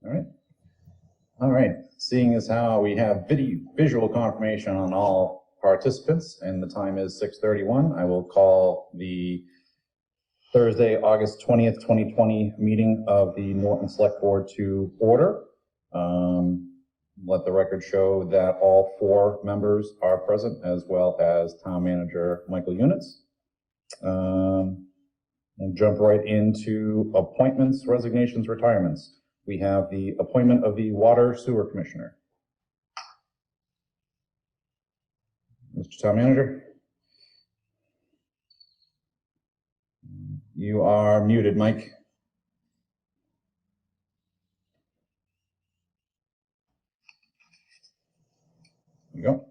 All right. Seeing as how we have visual confirmation on all participants and the time is 6:31, I will call the Thursday, August 20th, 2020 meeting of the Norton Select Board to order. Let the record show that all 4 members are present, as well as Town Manager Michael Units. We'll jump right into appointments, resignations, retirements. We have the appointment of the Water Sewer Commissioner. Mr. Town Manager. You are muted, Mike. There you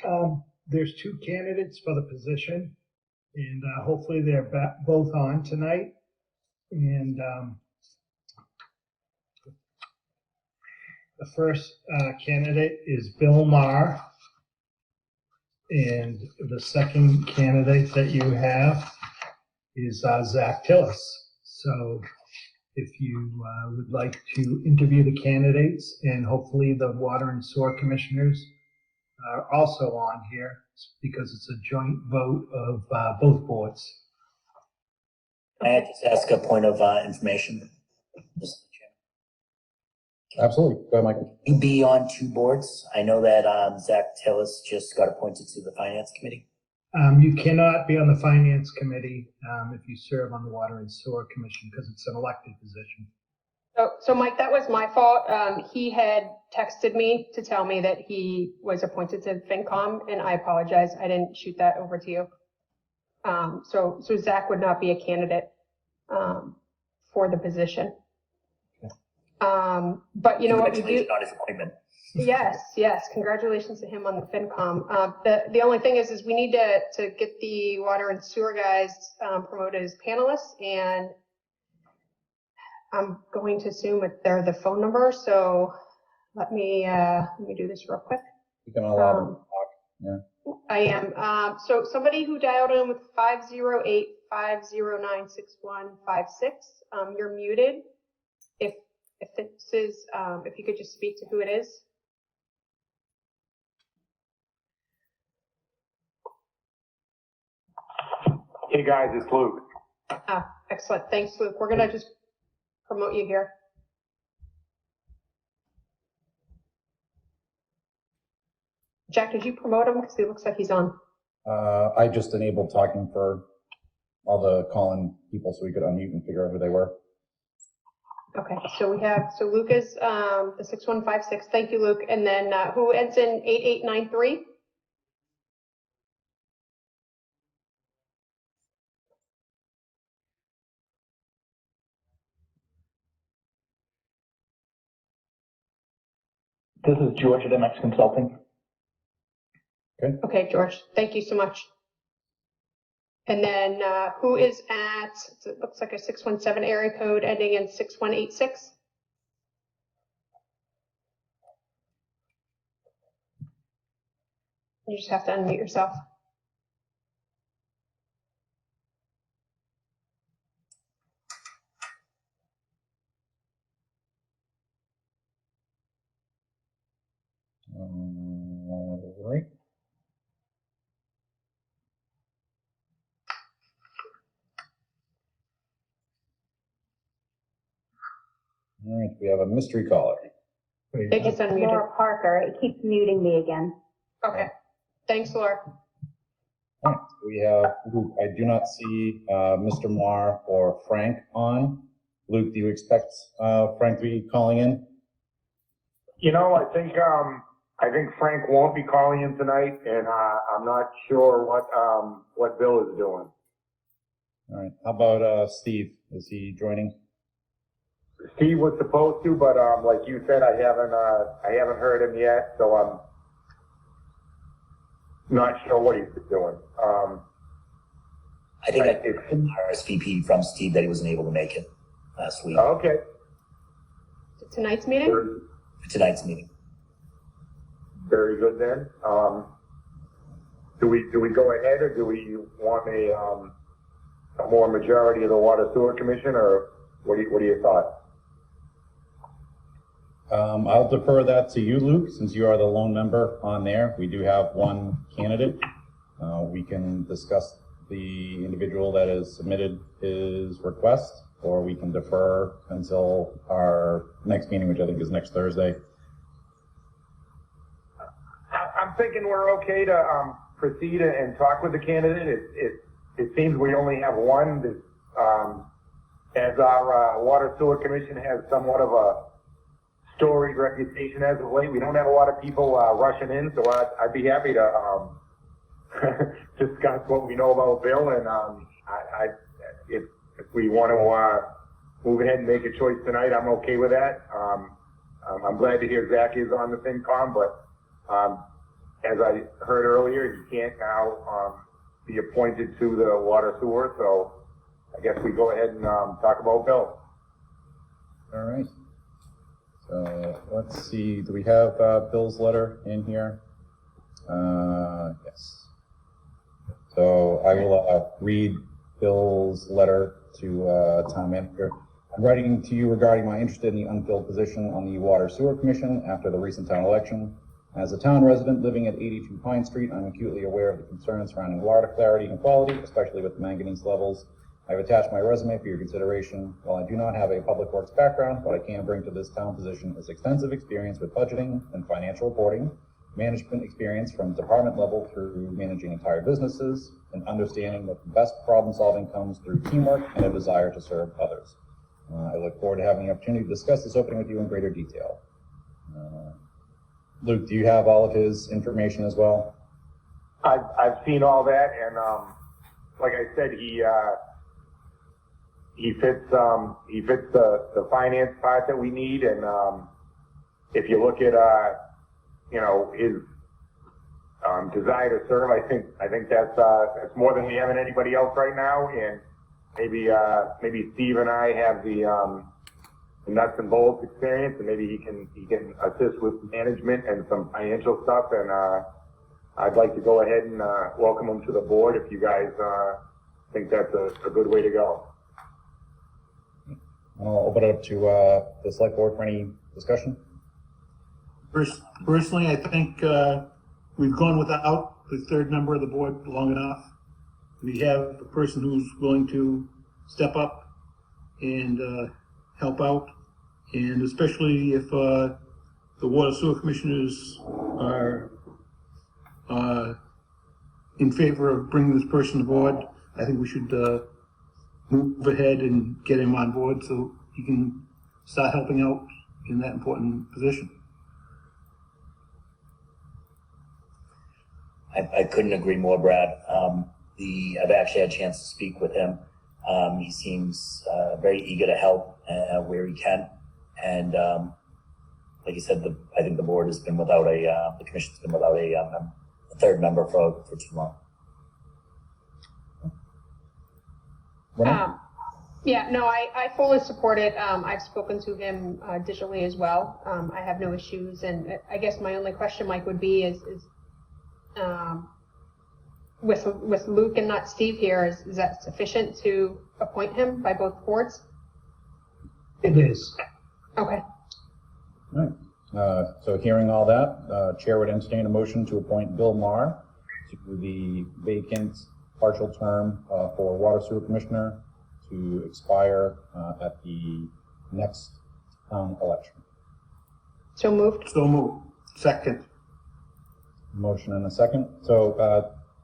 go. There's 2 candidates for the position, and hopefully they're both on tonight. And the first candidate is Bill Maher, and the second candidate that you have is Zach Tillis. So if you would like to interview the candidates, and hopefully the Water and Sewer Commissioners are also on here, because it's a joint vote of both boards. May I just ask a point of information? Absolutely. Go ahead, Michael. You be on 2 boards? I know that Zach Tillis just got appointed to the Finance Committee. You cannot be on the Finance Committee if you serve on the Water and Sewer Commission, because it's an elected position. So Mike, that was my fault. He had texted me to tell me that he was appointed to FinCom, and I apologize. I didn't shoot that over to you. So Zach would not be a candidate for the position. But you know what we do? On his appointment. Yes. Congratulations to him on the FinCom. The only thing is we need to get the water and sewer guys promoted as panelists, and I'm going to assume that they're the phone number. So let me do this real quick. You can allow them to talk. Yeah. I am. So somebody who dialed in with 508-509-6156. You're muted. If this is, if you could just speak to who it is. Hey guys, it's Luke. Excellent. Thanks, Luke. We're gonna just promote you here. Jack, did you promote him? Because he looks like he's on. I just enabled talking for all the call-in people so we could unmute and figure out who they were. Okay, so Luke is the 6156. Thank you, Luke. And then who ends in 8893? This is George at MX Consulting. Okay, George. Thank you so much. And then who is at, it looks like a 617 area code ending in 6186? You just have to unmute yourself. All right. All right, we have a mystery caller. Thank you, unmuted. Laura Parker. It keeps muting me again. Okay. Thanks, Laura. All right, we have Luke. I do not see Mr. Marr or Frank on. Luke, do you expect Frank to be calling in? You know, I think Frank won't be calling in tonight, and I'm not sure what Bill is doing. All right. How about Steve? Is he joining? Steve was supposed to, but like you said, I haven't heard him yet, so I'm not sure what he's doing. I think I did RSVP from Steve that he wasn't able to make it last week. Okay. Tonight's meeting? For tonight's meeting. Very good then. Do we go ahead, or do we want a more majority of the Water Sewer Commission, or what are your thoughts? I'll defer that to you, Luke, since you are the lone member on there. We do have one candidate. We can discuss the individual that has submitted his request, or we can defer until our next meeting, which I think is next Thursday. I'm thinking we're okay to proceed and talk with the candidate. It seems we only have one. As our Water Sewer Commission has somewhat of a storied reputation as of late, we don't have a lot of people rushing in, so I'd be happy to discuss what we know about Bill, and if we want to move ahead and make a choice tonight, I'm okay with that. I'm glad to hear Zach is on the FinCom, but as I heard earlier, he can't now be appointed to the water sewer, so I guess we go ahead and talk about Bill. All right. So let's see, do we have Bill's letter in here? Yes. So I will read Bill's letter to town manager. I'm writing to you regarding my interest in the unfilled position on the Water Sewer Commission after the recent town election. As a town resident living at 82 Pine Street, I'm acutely aware of the concerns surrounding water clarity and quality, especially with manganese levels. I've attached my resume for your consideration. While I do not have a public works background, what I can bring to this town position is extensive experience with budgeting and financial reporting, management experience from department level through managing entire businesses, and understanding that the best problem solving comes through teamwork and a desire to serve others. I look forward to having the opportunity to discuss this opening with you in greater detail. Luke, do you have all of his information as well? I've seen all that, and like I said, he fits the finance part that we need, and if you look at his desire to serve, I think that's more than we have in anybody else right now, and maybe Steve and I have the nuts and bolts experience, and maybe he can assist with management and some financial stuff, and I'd like to go ahead and welcome him to the board if you guys think that's a good way to go. I'll open it up to the select board for any discussion. Personally, I think we've gone without the third member of the board long enough. We have a person who's willing to step up and help out, and especially if the Water Sewer Commissioners are in favor of bringing this person aboard, I think we should move ahead and get him on board so he can start helping out in that important position. I couldn't agree more, Brad. I've actually had a chance to speak with him. He seems very eager to help where he can, and like you said, I think the board has been without the commission's been without a third member for too long. Yeah, no, I fully support it. I've spoken to him digitally as well. I have no issues, and I guess my only question, Mike, would be is with Luke and not Steve here, is that sufficient to appoint him by both boards? It is. Okay. All right. So hearing all that, Chair would entertain a motion to appoint Bill Maher to the vacant partial term for Water Sewer Commissioner to expire at the next town election. So moved. So moved. Second. Motion and a second. So,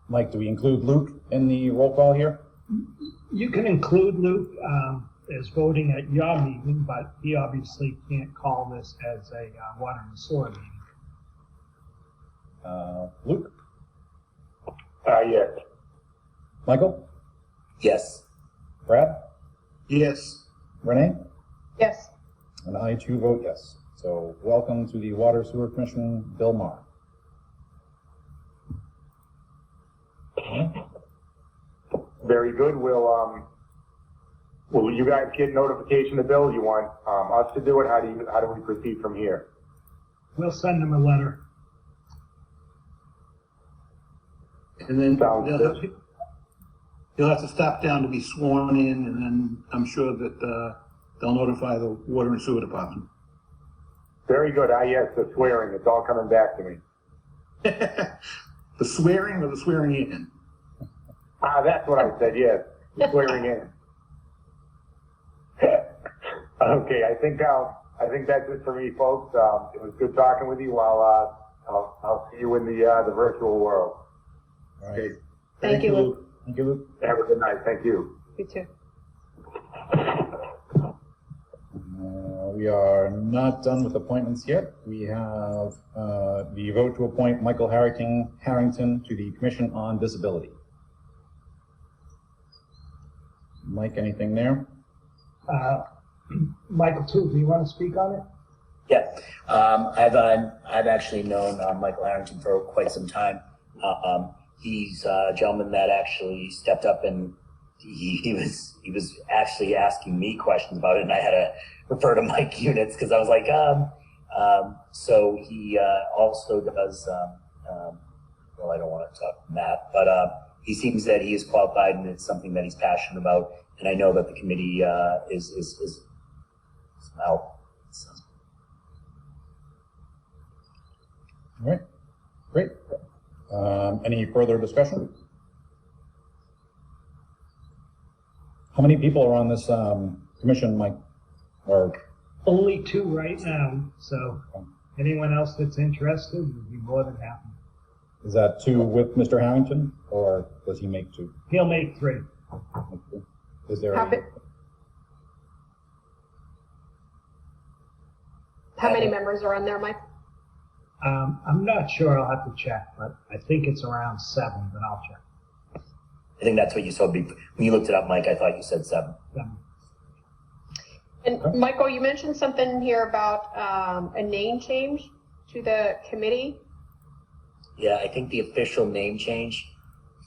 Mike, do we include Luke in the roll call here? You can include Luke as voting at your meeting, but he obviously can't call this as a water and sewer meeting. Luke? Yes. Michael? Yes. Brad? Yes. Renee? Yes. And I too vote yes. So welcome to the Water Sewer Commission, Bill Maher. Very good. Will you guys get notification of Bill? You want us to do it? How do we proceed from here? We'll send him a letter. And then Sounds good. he'll have to stop down to be sworn in, and then I'm sure that they'll notify the Water and Sewer Department. Very good. Yes, the swearing. It's all coming back to me. The swearing or the swearing in? That's what I said, yes. The swearing in. Okay, I think that's it for me, folks. It was good talking with you. I'll see you in the virtual world. All right. Thank you, Luke. Thank you, Luke. Have a good night. Thank you. You too. We are not done with appointments yet. We have the vote to appoint Michael Harrington to the Commission on Disability. Mike, anything there? Michael, too, do you want to speak on it? Yeah, I've actually known Michael Harrington for quite some time. He's a gentleman that actually stepped up, and he was actually asking me questions about it, and I had to refer to Mike Units because I was like, so he also does. Well, I don't want to talk Matt, but he seems that he is qualified, and it's something that he's passionate about, and I know that the committee is out. All right, great. Any further discussion? How many people are on this commission, Mike? Or Only 2 right now, so anyone else that's interested would be more than happy. is that 2 with Mr. Harrington, or does he make 2? He'll make 3. Is there? How many members are on there, Mike? I'm not sure, I'll have to check, but I think it's around 7, but I'll check. I think that's what you saw when you looked it up, Mike. I thought you said 7. 7. And Michael, you mentioned something here about a name change to the committee. Yeah, I think the official name change,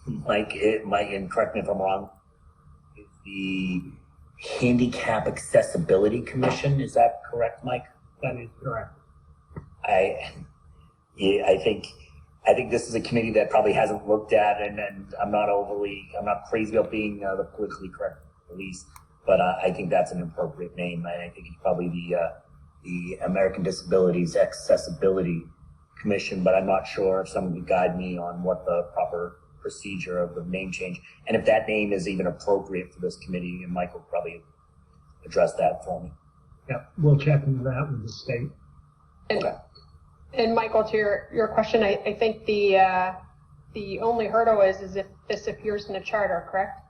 Mike, and correct me if I'm wrong, is the Handicap Accessibility Commission. Is that correct, Mike? That is correct. I think this is a committee that probably hasn't looked at, and I'm not crazy about being the politically correct police, but I think that's an appropriate name. I think it's probably the American Disabilities Accessibility Commission, but I'm not sure if someone could guide me on what the proper procedure of the name change, and if that name is even appropriate for this committee, and Mike will probably address that for me. Yep, we'll check into that with the state. And, Okay. and Michael, to your question, I think the only hurdle is if this appears in the charter, correct?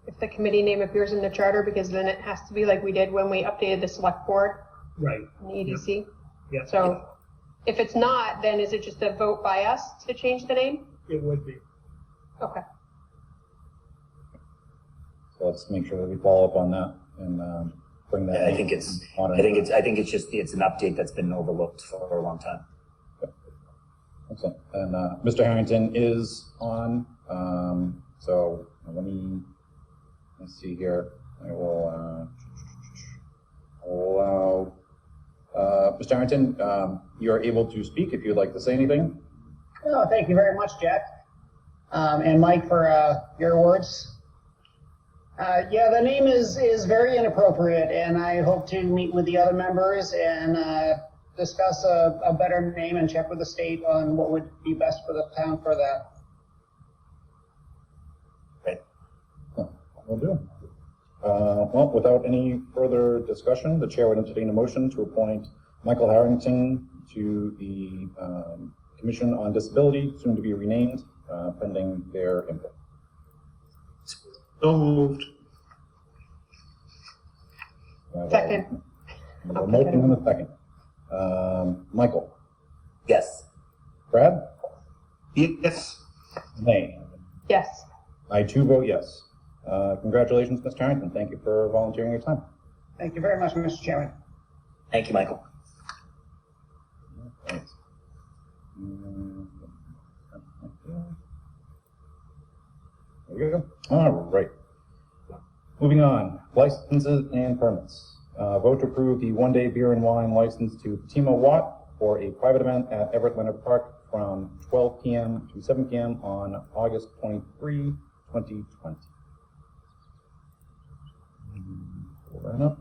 If the committee name appears in the charter, because then it has to be like we did when we updated the SelectBoard Right. and the EDC. Yep. So if it's not, then is it just a vote by us to change the name? It would be. Okay. So let's make sure that we follow up on that and bring that. Yeah, I think it's an update that's been overlooked for a long time. Excellent. And Mr. Harrington is on. So let's see here. I will allow Mr. Harrington. You are able to speak if you'd like to say anything. Oh, thank you very much, Jack. And Mike for your words. Yeah, the name is very inappropriate, and I hope to meet with the other members and discuss a better name and check with the state on what would be best for the town for that. Right. Will do. Well, without any further discussion, the chair would entertain a motion to appoint Michael Harrington to the Commission on Disability, soon to be renamed, pending their input. So moved. Second. A motion and a second. Michael? Yes. Brad? Yes. Nay. Yes. I too vote yes. Congratulations, Mr. Harrington. Thank you for volunteering your time. Thank you very much, Mr. Chairman. Thank you, Michael. Thanks. There we go. All right. Moving on, licenses and permits. Vote to approve the one-day beer and wine license to Fatima Watt for a private event at Everett Leonard Park from 12 p.m. to 7 p.m. on August 23, 2020. Pull that up.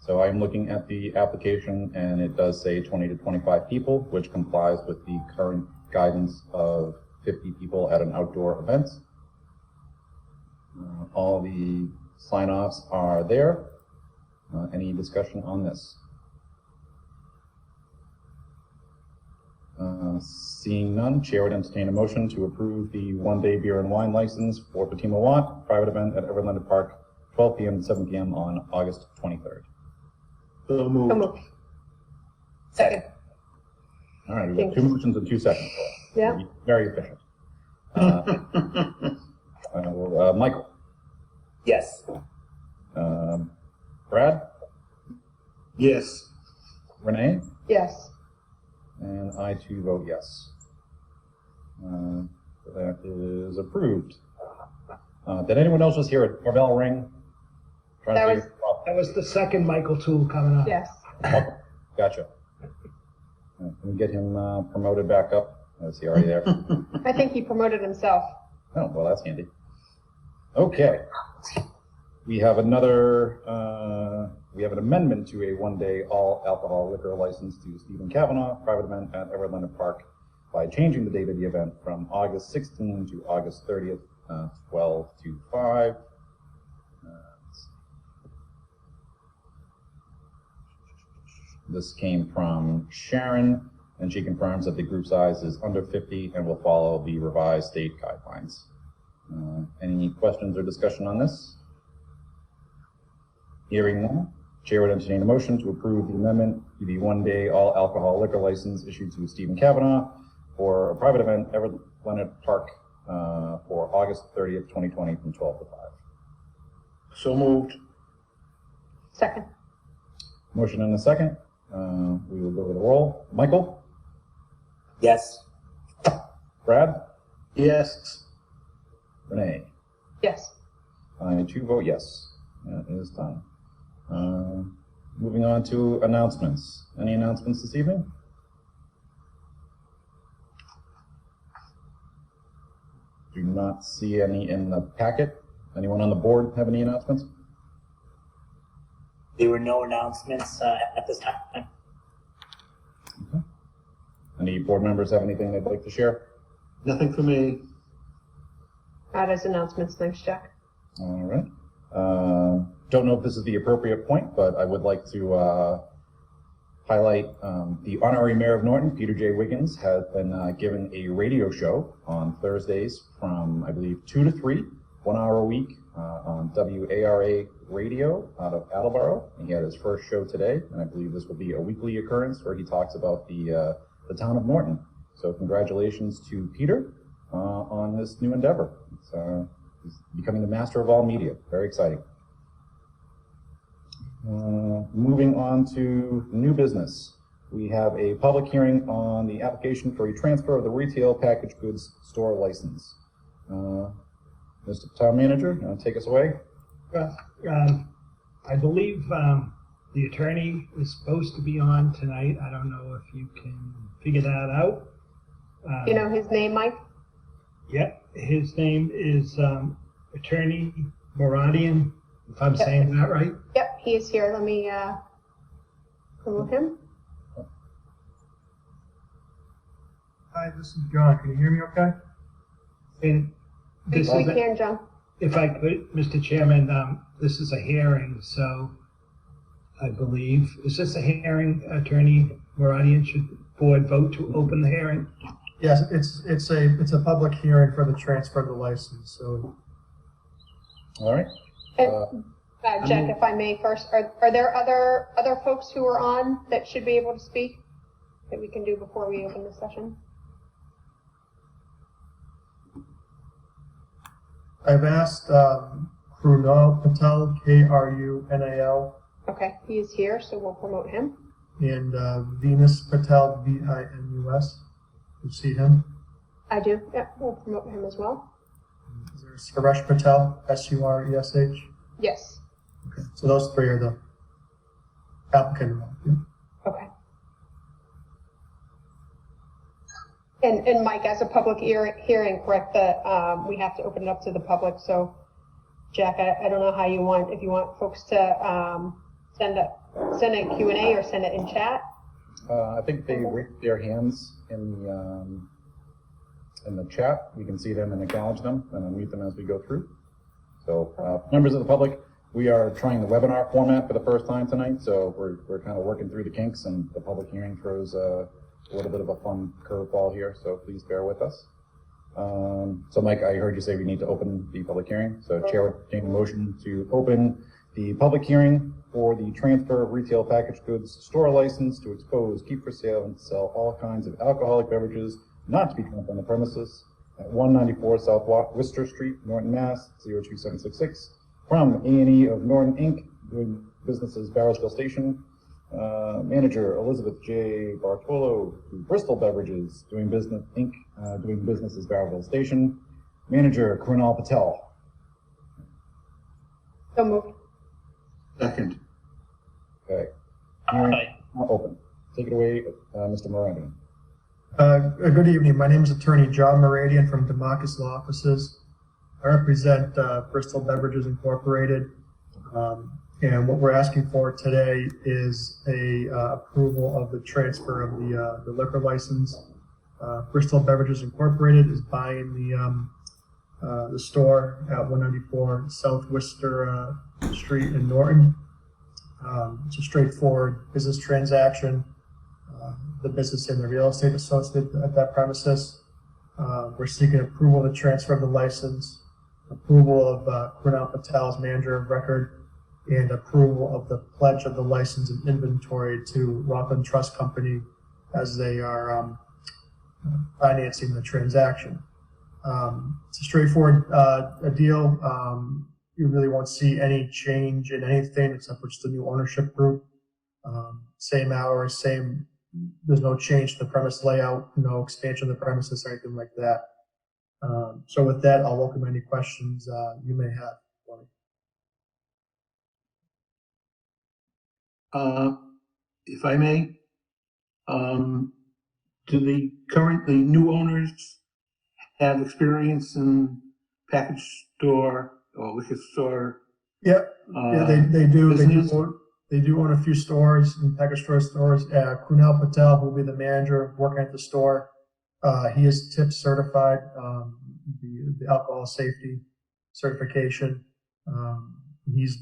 So I'm looking at the application and it does say 20 to 25 people, which complies with the current guidance of 50 people at an outdoor event. All the sign-offs are there. Any discussion on this? Seeing none, Chair would entertain a motion to approve the one-day beer and wine license for Fatima Watt, private event at Everett Leonard Park, 12 p.m. to 7 p.m. on August 23rd. So moved. So moved. Second. All right, we've got 2 motions and 2 seconds. Yeah. Very efficient. Michael, Yes. Brad, Yes. Renee, Yes. and I too vote yes. So that is approved. Did anyone else just hear a doorbell ring? Trying to That figure it out. That was the second Michael tool coming up. Yes. Okay, gotcha. Can we get him promoted back up? Is he already there? I think he promoted himself. Oh, well, that's handy. Okay. We have another, we have an amendment to a one-day all alcohol liquor license to Stephen Cavanaugh, private event at Everett Leonard Park, by changing the date of the event from August 16 to August 30th, 12 to 5. This came from Sharon, and she confirms that the group size is under 50 and will follow the revised state guidelines. Any questions or discussion on this? Hearing none, Chair would entertain a motion to approve the amendment to the one-day all alcohol liquor license issued to Stephen Cavanaugh for a private event, Everett Leonard Park, for August 30th, 2020, from 12 to 5. So moved. Second. Motion and a second. We will go with a roll. Michael? Yes. Brad? Yes. Renee? Yes. I too vote yes. That is done. Moving on to announcements. Any announcements this evening? Do not see any in the packet. Anyone on the board have any announcements? There were no announcements at this time. Okay. Any board members have anything they'd like to share? Nothing for me. That is announcements. Thanks, Jack. All right. Don't know if this is the appropriate point, but I would like to highlight the honorary mayor of Norton, Peter J. Wiggins, has been given a radio show on Thursdays from, I believe, 2 to 3, 1 hour a week on WARA radio out of Attleboro. And he had his first show today, and I believe this will be a weekly occurrence where he talks about the town of Norton. So congratulations to Peter on this new endeavor. He's becoming the master of all media. Very exciting. Moving on to new business. We have a public hearing on the application for a transfer of the retail packaged goods store license. Mr. Town Manager, take us away. I believe the attorney is supposed to be on tonight. I don't know if you can figure that out. You know his name, Mike? Yep, his name is Attorney Moradian, if I'm saying that right. Yep, he is here. Let me promote him. Hi, this is John. Can you hear me okay? And this We is, can, John. if I could, Mr. Chairman, this is a hearing, so I believe, is this a hearing, Attorney Moradian? Should the board vote to open the hearing? Yes, it's a public hearing for the transfer of the license, so. All right. And, Jack, if I may first, are there other folks who are on that should be able to speak that we can do before we open the session? I've asked Krunal Patel, Krunal, Okay, he is here, so we'll promote him. and Venus Patel, Vinus. You see him? I do. Yep, we'll promote him as well. There's Suresh Patel, Suresh. Yes. Okay, so those three are the applicant. Yeah. Okay. And Mike, as a public hearing, correct, that we have to open it up to the public. So, Jack, I don't know how you want, if you want folks to send send a Q&A or send it in chat? I think they raised their hands in the chat. We can see them and acknowledge them and unmute them as we go through. So members of the public, we are trying the webinar format for the first time tonight, so we're kind of working through the kinks, and the public hearing throws a little bit of a fun curveball here, so please bear with us. So Mike, I heard you say we need to open the public hearing, so Chair would entertain a motion to open the public hearing for the transfer of retail packaged goods store license to expose, keep for sale, and sell all kinds of alcoholic beverages not to be drunk on the premises at 194 South Worcester Street, Norton, Mass. 02766, from A&E of Norton, Inc., doing business as Barrowsville Station. Manager Elizabeth J. Bartolo, to Bristol Beverages, doing business Inc., doing business as Barrowsville Station. Manager Kunal Patel. So moved. Second. Okay. Hearing open. Take it away, Mr. Morandi. Good evening. My name is Attorney John Moradian from Demarcus Law Offices. I represent Bristol Beverages Incorporated, and what we're asking for today is a approval of the transfer of the liquor license. Bristol Beverages Incorporated is buying the store at 194 South Worcester Street in Norton. It's a straightforward business transaction. The business and the real estate associated at that premises. We're seeking approval of the transfer of the license, approval of Kunal Patel as manager of record, and approval of the pledge of the license and inventory to Rockland Trust Company as they are financing the transaction. It's a straightforward deal. You really won't see any change in anything except for just a new ownership group. Same hours, there's no change to the premise layout, no expansion of the premises or anything like that. So with that, I'll welcome any questions you may have for me. If I may, do the new owners have experience in package store or liquor store? Yeah, they do. Business? They do own a few stores and package stores. Kunal Patel, who will be the manager working at the store, he is tip certified, the alcohol safety certification. He's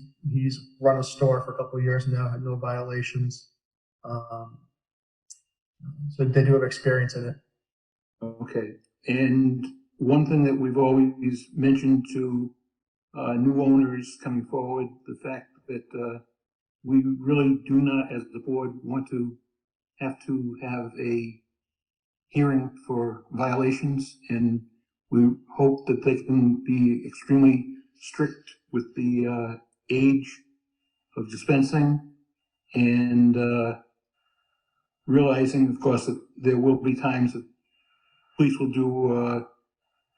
run a store for a couple of years now, had no violations. So they do have experience in it. Okay. And one thing that we've always mentioned to new owners coming forward, the fact that we really do not, as the board, want to have a hearing for violations, and we hope that they can be extremely strict with the age of dispensing, and realizing, of course, that there will be times that police will do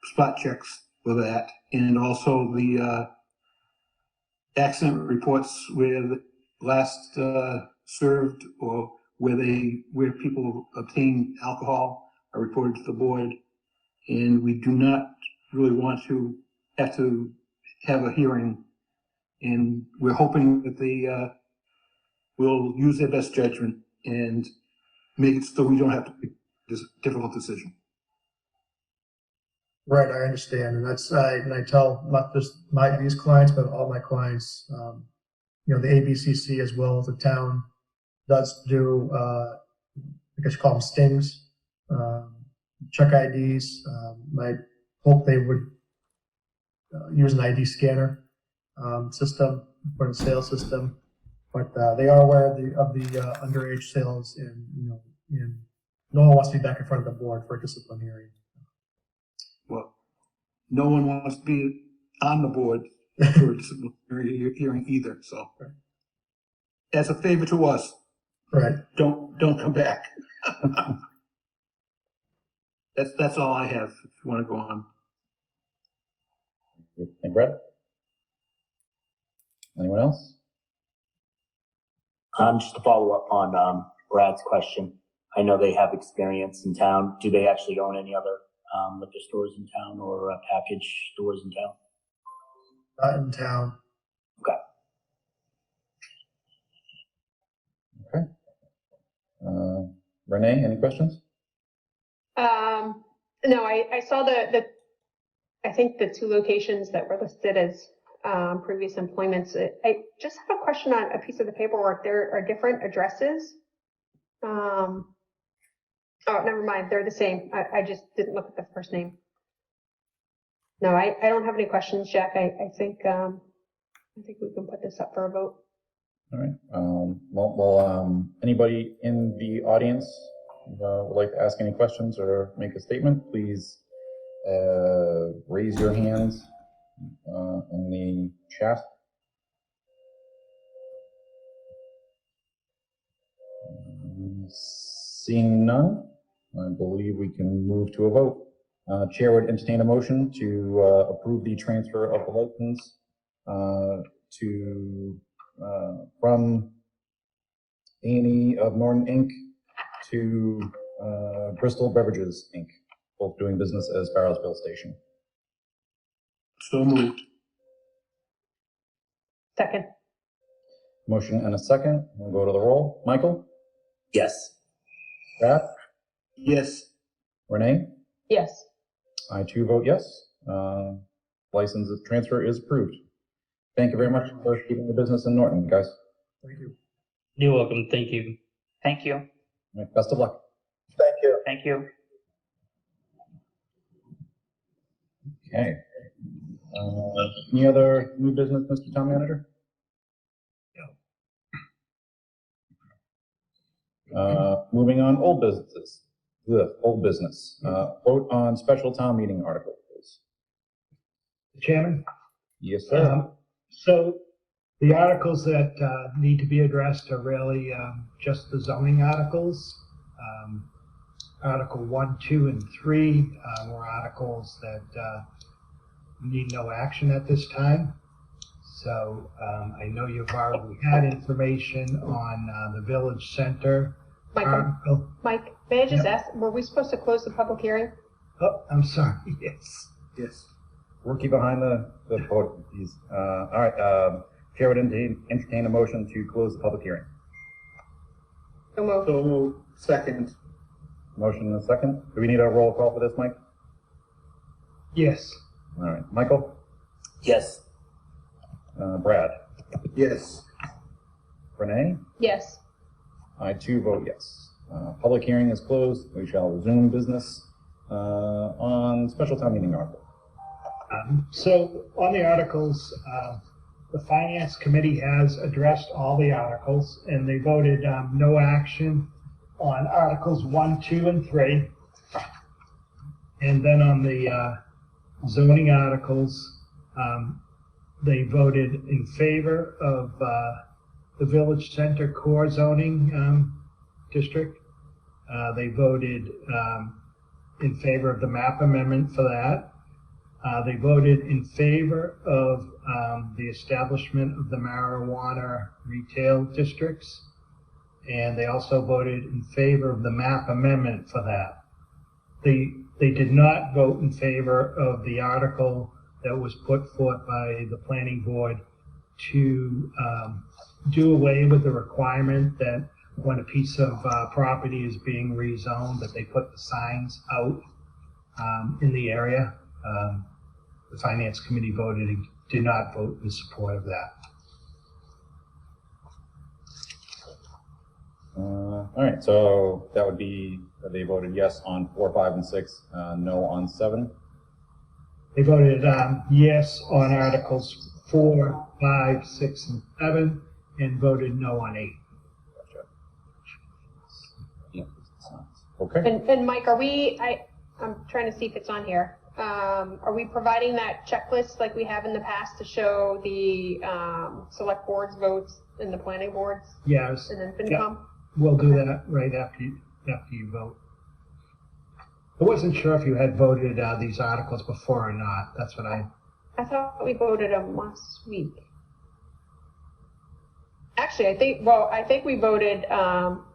spot checks for that, and also the accident reports where the last served or where people obtain alcohol are reported to the board, and we do not really want to have a hearing, and we're hoping that they will use their best judgment and make it so we don't have to make this difficult decision. Right, I understand, and I tell not just these clients, but all my clients. The ABCC as well as the town does do, I guess you call them stings, check IDs. I hope they would use an ID scanner system, point of sale system, but they are aware of the underage sales, and no one wants to be back in front of the board for a discipline hearing. Well, no one wants to be on the board for a disciplinary hearing either. So, as a favor to us, right? Don't come back. That's all I have. If you want to go on. And Brett? Anyone else? Just to follow up on Brad's question, I know they have experience in town. Do they actually own any other liquor stores in town or package stores in town? Not in town. Okay. Renee, any questions? No, I saw I think the two locations that were listed as previous employments. I just have a question on a piece of the paperwork. There are different addresses. Oh, never mind. They're the same. I just didn't look at the first name. No, I don't have any questions, Jack. I think we can put this up for a vote. All right. Well, anybody in the audience would like to ask any questions or make a statement, please raise your hands in the chat. Seeing none, I believe we can move to a vote. Chair would entertain a motion to approve the transfer of the license from A&E of Norton Inc. to Bristol Beverages Inc., both doing business as Barrowsville Station. So moved. Second. Motion and a second. We'll go to the roll. Michael? Yes. Brad? Yes. Renee? Yes. I too vote yes. License transfer is approved. Thank you very much for keeping the business in Norton, guys. Thank you. You're welcome. Thank you. Thank you. All right, best of luck. Thank you. Thank you. Okay. Any other new business, Mr. Town Manager? Moving on, old businesses. Old business. Vote on special town meeting article, please. Chairman? Yes, sir. So the articles that need to be addressed are really just the zoning articles. Article 1, 2, and 3 were articles that need no action at this time. So I know you've already had information on the village center article. Mike, may I just ask, were we supposed to close the public hearing? Oh, I'm sorry, yes. Yes. Rookie behind the vote, please. All right. Chair would entertain a motion to close the public hearing. So moved. So moved. Second. Motion and a second. Do we need a roll call for this, Mike? Yes. All right. Michael? Yes. Brad? Yes. Renee? Yes. I too vote yes. Public hearing is closed. We shall resume business on special town meeting article. So on the articles, the Finance Committee has addressed all the articles, and they voted no action on Articles 1, 2, and 3. And then on the zoning articles, they voted in favor of the Village Center Core Zoning District. They voted in favor of the map amendment for that. They voted in favor of the establishment of the marijuana retail districts, and they also voted in favor of the map amendment for that. They did not vote in favor of the article that was put forth by the planning board to do away with the requirement that when a piece of property is being rezoned, that they put the signs out in the area. The Finance Committee did not vote in support of that. All right, so that would be, they voted yes on 4, 5, and 6, no on 7. They voted yes on Articles 4, 5, 6, and 7, and voted no on 8. Gotcha. Yeah. Okay. And Mike, I'm trying to see if it's on here. Are we providing that checklist like we have in the past to show the select board's votes and the planning boards? Yes. And then FinCom? Yeah. We'll do that right after you vote. I wasn't sure if you had voted these articles before or not. That's what I thought we voted them last week. Actually, I think we voted for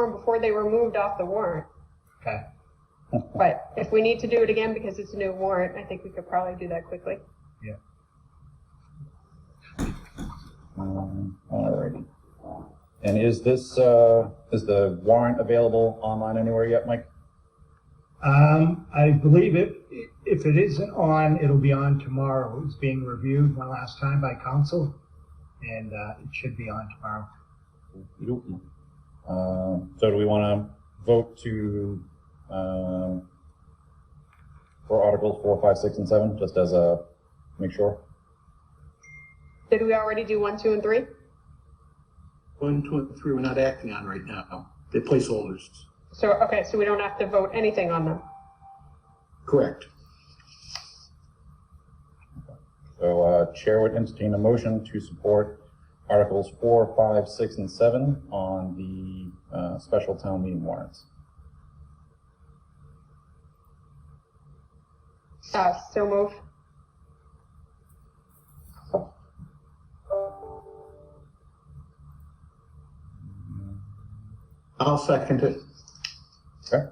them before they were moved off the warrant. Okay. But if we need to do it again because it's a new warrant, I think we could probably do that quickly. Yeah. All righty. And is this, is the warrant available online anywhere yet, Mike? I believe if it isn't on, it'll be on tomorrow. It's being reviewed one last time by council, and it should be on tomorrow. So do we want to vote to, for Articles 4, 5, 6, and 7, just as a, make sure? Did we already do 1, 2, and 3? 1, 2, and 3 we're not acting on right now. They're placeholders. So, okay, so we don't have to vote anything on them. Correct. So Chair would entertain a motion to support Articles 4, 5, 6, and 7 on the special town meeting warrants. So move. I'll second it. Okay.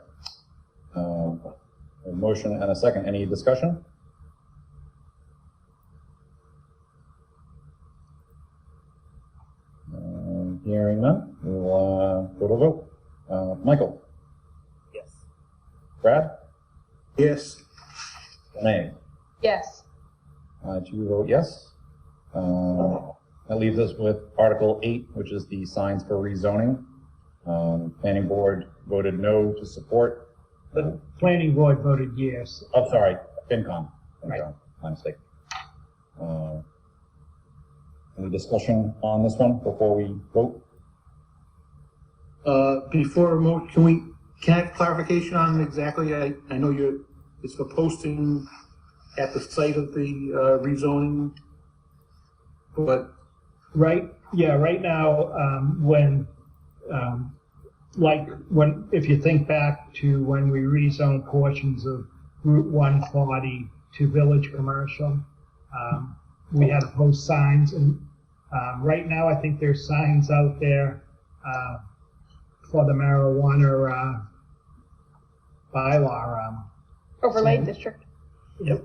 A motion and a second. Any discussion? Hearing none, we will go to vote. Michael? Yes. Brad? Yes. Renee? Yes. I too vote yes. That leaves us with Article 8, which is the signs for rezoning. Planning board voted no to support. The planning board voted yes. Oh, sorry, FinCom. Right. My mistake. Any discussion on this one before we vote? Can I have clarification on exactly? I know it's for posting at the site of the rezoning, but Right now, if you think back to when we rezoned portions of Route 140 to Village Commercial, we had to post signs, and right now I think there's signs out there for the marijuana bylaw. Overlay district. Yep.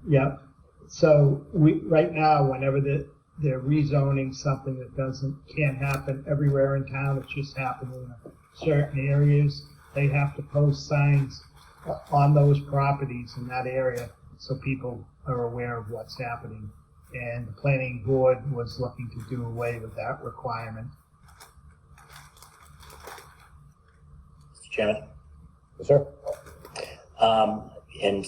Yep. So right now, whenever they're rezoning something that can't happen everywhere in town, it's just happening in certain areas, they have to post signs on those properties in that area so people are aware of what's happening. And the planning board was looking to do away with that requirement. Mr. Chairman? Yes, sir. And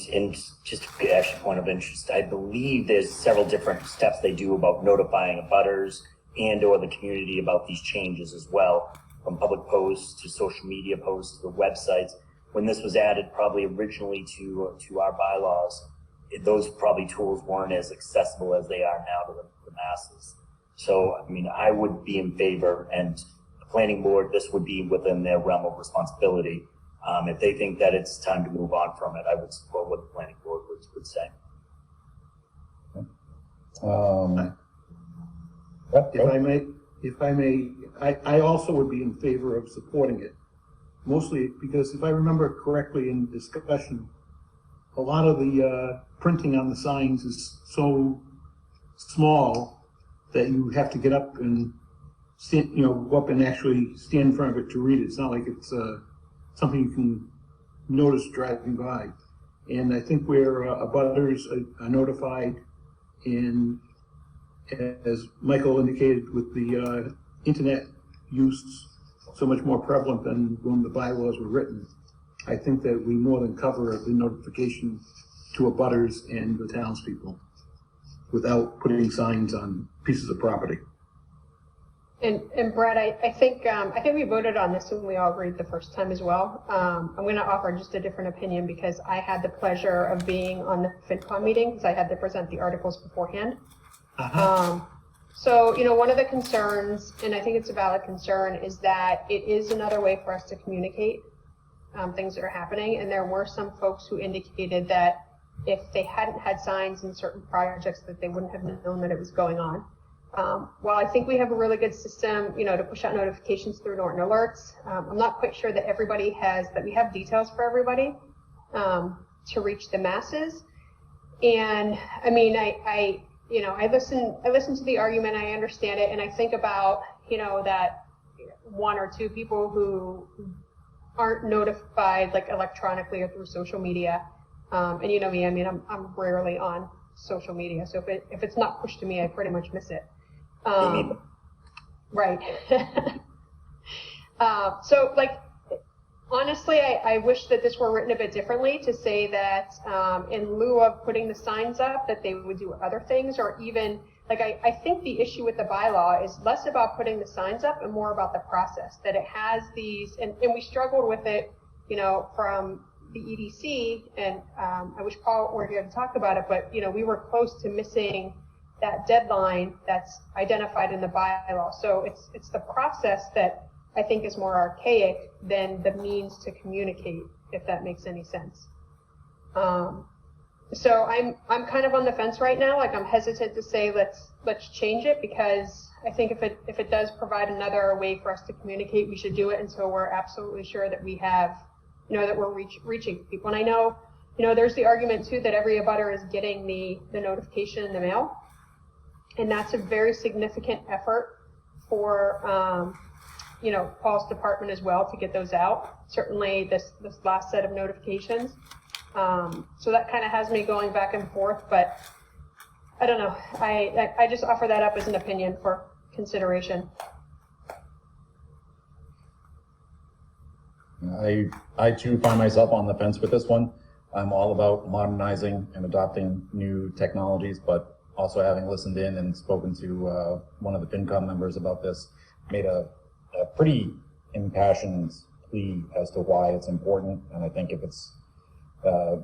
just actually point of interest, I believe there's several different steps they do about notifying abutters and or the community about these changes as well, from public posts to social media posts to the websites. When this was added probably originally to our bylaws, those probably tools weren't as accessible as they are now to the masses. So, I mean, I would be in favor, and the planning board, this would be within their realm of responsibility. If they think that it's time to move on from it, I would support what the planning board would say. If I may, I also would be in favor of supporting it. Mostly because if I remember correctly in discussion, a lot of the printing on the signs is so small that you have to get up and go up and actually stand in front of it to read it. It's not like it's something you can notice driving by. And I think where abutters are notified, and as Michael indicated, with the internet use so much more prevalent than when the bylaws were written, I think that we more than cover the notification to abutters and the townspeople without putting signs on pieces of property. And Brett, I think we voted on this when we all agreed the first time as well. I'm going to offer just a different opinion because I had the pleasure of being on the FinCom meeting because I had to present the articles beforehand. So, one of the concerns, and I think it's a valid concern, is that it is another way for us to communicate things that are happening. And there were some folks who indicated that if they hadn't had signs in certain projects, that they wouldn't have known that it was going on. While I think we have a really good system, to push out notifications through Norton Alerts, I'm not quite sure that that we have details for everybody to reach the masses. And I mean, I listen to the argument, I understand it, and I think about, that one or two people who aren't notified like electronically or through social media. And you know me, I mean, I'm rarely on social media. So if it's not pushed to me, I pretty much miss it. Right. So like, honestly, I wish that this were written a bit differently to say that in lieu of putting the signs up, that they would do other things, or even, like, I think the issue with the bylaw is less about putting the signs up and more about the process, that it has these, and we struggled with it, you know, from the EDC, and I wish Paul were here to talk about it, but, you know, we were close to missing that deadline that's identified in the bylaw. So it's the process that I think is more archaic than the means to communicate, if that makes any sense. So I'm kind of on the fence right now. Like, I'm hesitant to say let's change it, because I think if it does provide another way for us to communicate, we should do it until we're absolutely sure that we have, you know, that we're reaching people. And I know, you know, there's the argument too that every abutter is getting the notification in the mail, and that's a very significant effort for you know, Paul's department as well to get those out. Certainly this last set of notifications. So that kind of has me going back and forth, but I don't know. I just offer that up as an opinion for consideration. I too find myself on the fence with this one. I'm all about modernizing and adopting new technologies, but also having listened in and spoken to one of the FinCom members about this, made a pretty impassioned plea as to why it's important. And I think if it's,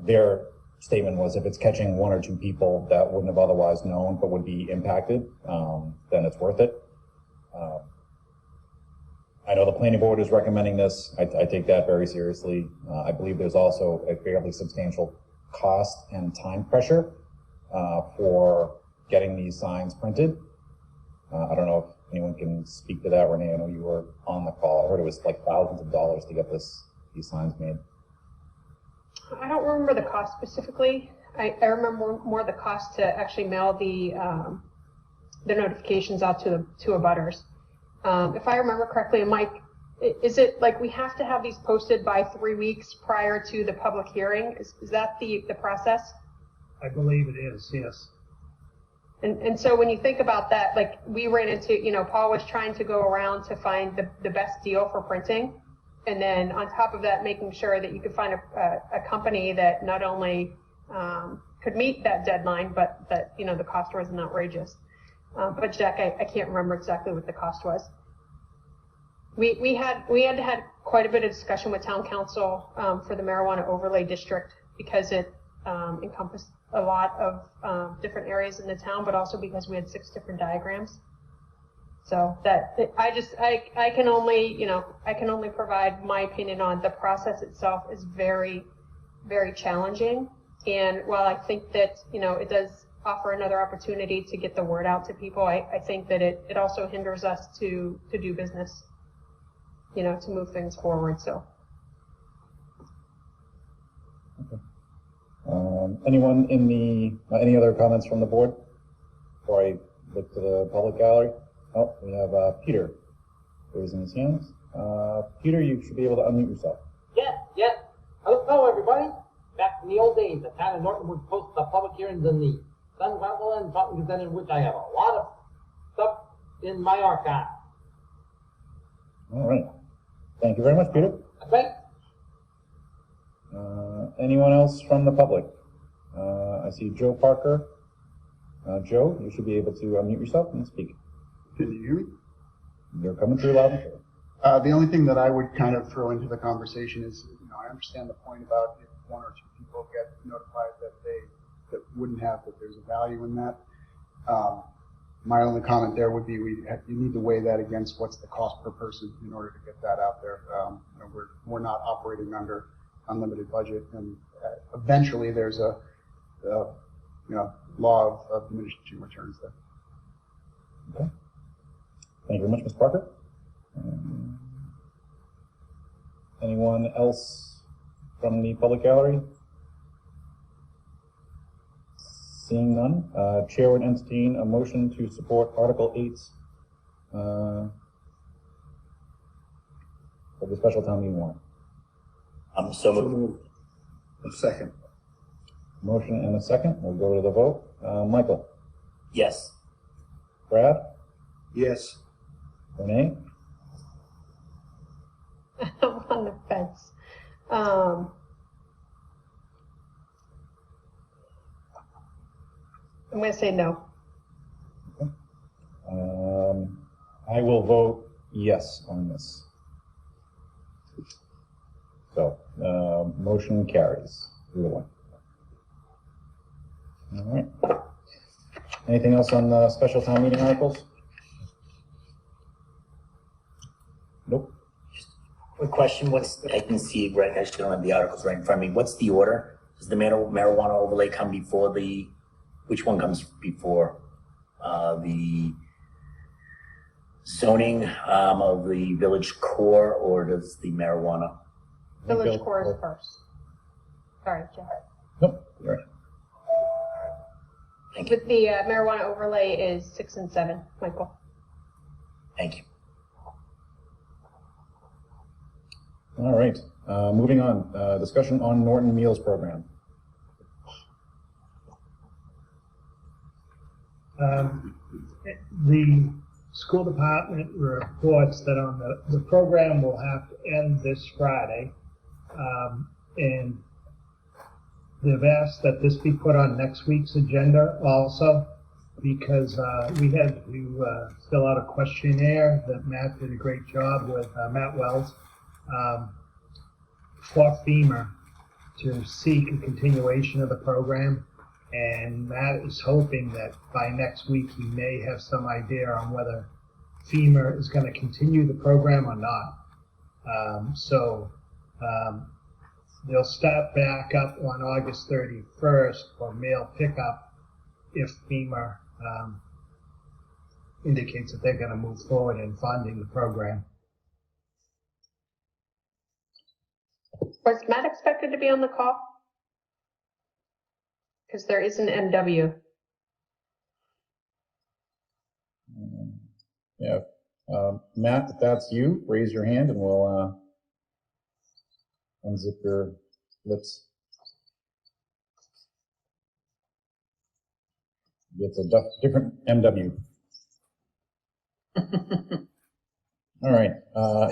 their statement was, if it's catching one or two people that wouldn't have otherwise known but would be impacted, then it's worth it. I know the planning board is recommending this. I take that very seriously. I believe there's also a fairly substantial cost and time pressure for getting these signs printed. I don't know if anyone can speak to that. Renee, I know you were on the call. I heard it was like thousands of dollars to get these signs made. I don't remember the cost specifically. I remember more the cost to actually mail the notifications out to abutters. If I remember correctly, Mike, is it like we have to have these posted by 3 weeks prior to the public hearing? Is that the process? I believe it is, yes. And so when you think about that, like, we ran into, you know, Paul was trying to go around to find the best deal for printing. And then on top of that, making sure that you could find a company that not only could meet that deadline, but that, you know, the cost wasn't outrageous. But Jack, I can't remember exactly what the cost was. We had quite a bit of discussion with town council for the marijuana overlay district, because it encompassed a lot of different areas in the town, but also because we had 6 different diagrams. So that I can only provide my opinion on the process itself is very, very challenging. And while I think that, you know, it does offer another opportunity to get the word out to people, I think that it also hinders us to do business, you know, to move things forward. So. Okay. Anyone any other comments from the board before I look to the public gallery? Oh, we have Peter raising his hands. Peter, you should be able to unmute yourself. Yes. Hello, everybody. Back in the old days, the town of Norton would post the public hearings in the Sun Sentinel and Button Gazette, in which I have a lot of stuff in my archive. All right. Thank you very much, Peter. Okay. Anyone else from the public? I see Joe Parker. Joe, you should be able to unmute yourself and speak. Can you hear me? You're coming through loud and clear. The only thing that I would kind of throw into the conversation is, you know, I understand the point about if 1 or 2 people get notified that wouldn't have, that there's a value in that. My only comment there would be you need to weigh that against what's the cost per person in order to get that out there. You know, we're not operating under unlimited budget, and eventually there's a you know, law of diminishing returns there. Okay. Thank you very much, Mr. Parker. Anyone else from the public gallery? Seeing none, Chair would entertain a motion to support Article 8. for the special town meeting warrant? So moved. A second. Motion and a second. We'll go to the vote. Michael? Yes. Brad? Yes. Renee? I'm on the fence. I'm going to say no. I will vote yes on this. So, motion carries. Either one. All right. Anything else on the special town meeting articles? Nope. Quick question, I can see, right, I still don't have the articles right in front of me. What's the order? Does the marijuana overlay come before which one comes before? The zoning of the village core, or does the marijuana? Village core is first. Sorry, Jeff. Nope. You're right. Thank you. With the marijuana overlay is 6 and 7, Michael. Thank you. All right. Moving on. Discussion on Norton Meals Program. The school department reports that on the program will have to end this Friday. And they've asked that this be put on next week's agenda also, because we had to fill out a questionnaire that Matt did a great job with, Matt Wells, for FEMA to seek a continuation of the program. And Matt is hoping that by next week he may have some idea on whether FEMA is going to continue the program or not. They'll start back up on August 31st for mail pickup if FEMA indicates that they're going to move forward in funding the program. Was Matt expected to be on the call? Because there is an MW. Yeah. Matt, if that's you, raise your hand and we'll unzip your lips. It's a different MW. All right.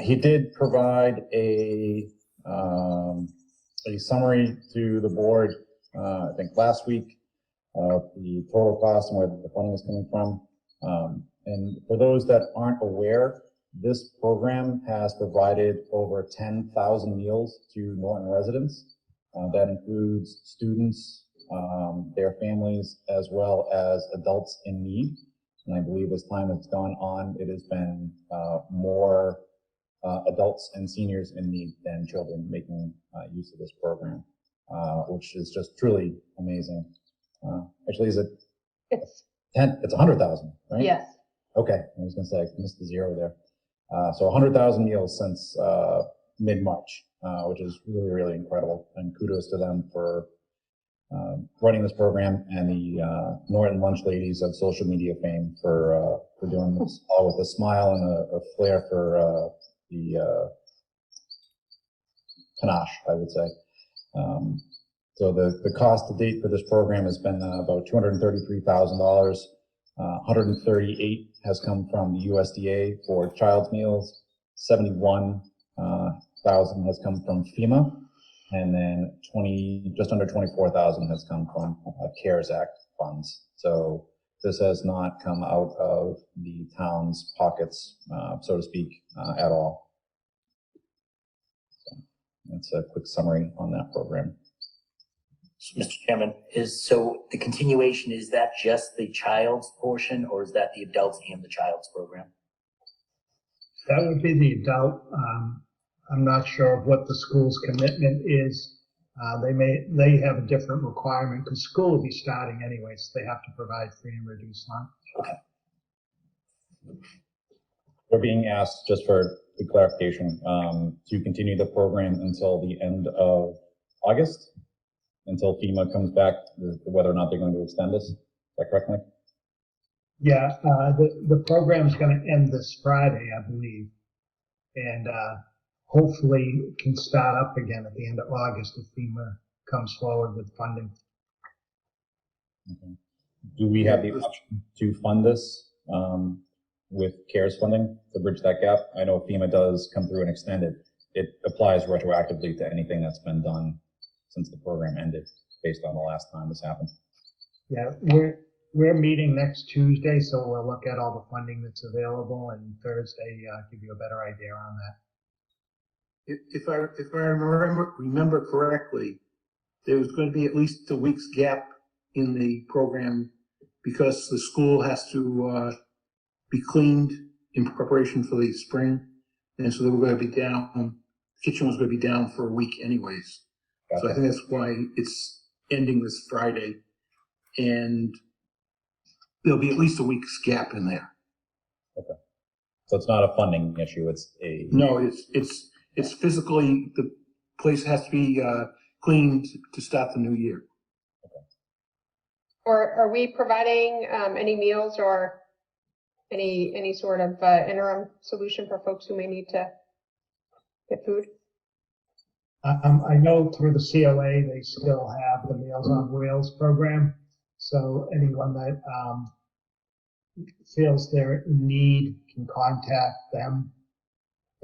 He did provide a summary to the board, I think last week, the total cost and where the funding is coming from. And for those that aren't aware, this program has provided over 10,000 meals to Norton residents. That includes students, their families, as well as adults in need. And I believe as time has gone on, it has been more adults and seniors in need than children making use of this program, which is just truly amazing. Actually, is it? It's 100,000, right? yes. Okay, I was going to say I missed the zero there. So 100,000 meals since mid-March, which is really, really incredible. And kudos to them for running this program, and the Norton Lunch Ladies of social media fame for doing this, all with a smile and a flair for the panache, I would say. So the cost to date for this program has been about $233,000. 138 has come from the USDA for child's meals. 71,000 has come from FEMA, and then just under 24,000 has come from CARES Act funds. So this has not come out of the town's pockets, so to speak, at all. So that's a quick summary on that program. Mr. Chairman, so the continuation, is that just the child's portion, or is that the adults and the child's program? That would be the adult. I'm not sure of what the school's commitment is. They have a different requirement because school will be starting anyway, so they have to provide free and reduced lunch. Okay. We're being asked, just for the clarification, to continue the program until the end of August, until FEMA comes back, whether or not they're going to extend this. Is that correct, Mike? Yeah, the program's going to end this Friday, I believe. And hopefully can start up again at the end of August if FEMA comes forward with funding. Okay. Do we have the option to fund this with CARES funding to bridge that gap? I know FEMA does come through and extend it. It applies retroactively to anything that's been done since the program ended, based on the last time this happened. Yeah, we're meeting next Tuesday, so we'll look at all the funding that's available, and Thursday give you a better idea on that. If I remember correctly, there was going to be at least a week's gap in the program because the school has to be cleaned in preparation for the spring, and so they were going to be down. The kitchen was going to be down for a week anyways. Gotcha. So I think that's why it's ending this Friday, and there'll be at least a week's gap in there. Okay. So it's not a funding issue, it's a... No, it's physically, the place has to be cleaned to start the new year. Okay. Or are we providing any meals or any sort of interim solution for folks who may need to get food? I know through the COA, they still have the Meals on Wheels program. So anyone that feels they're in need can contact them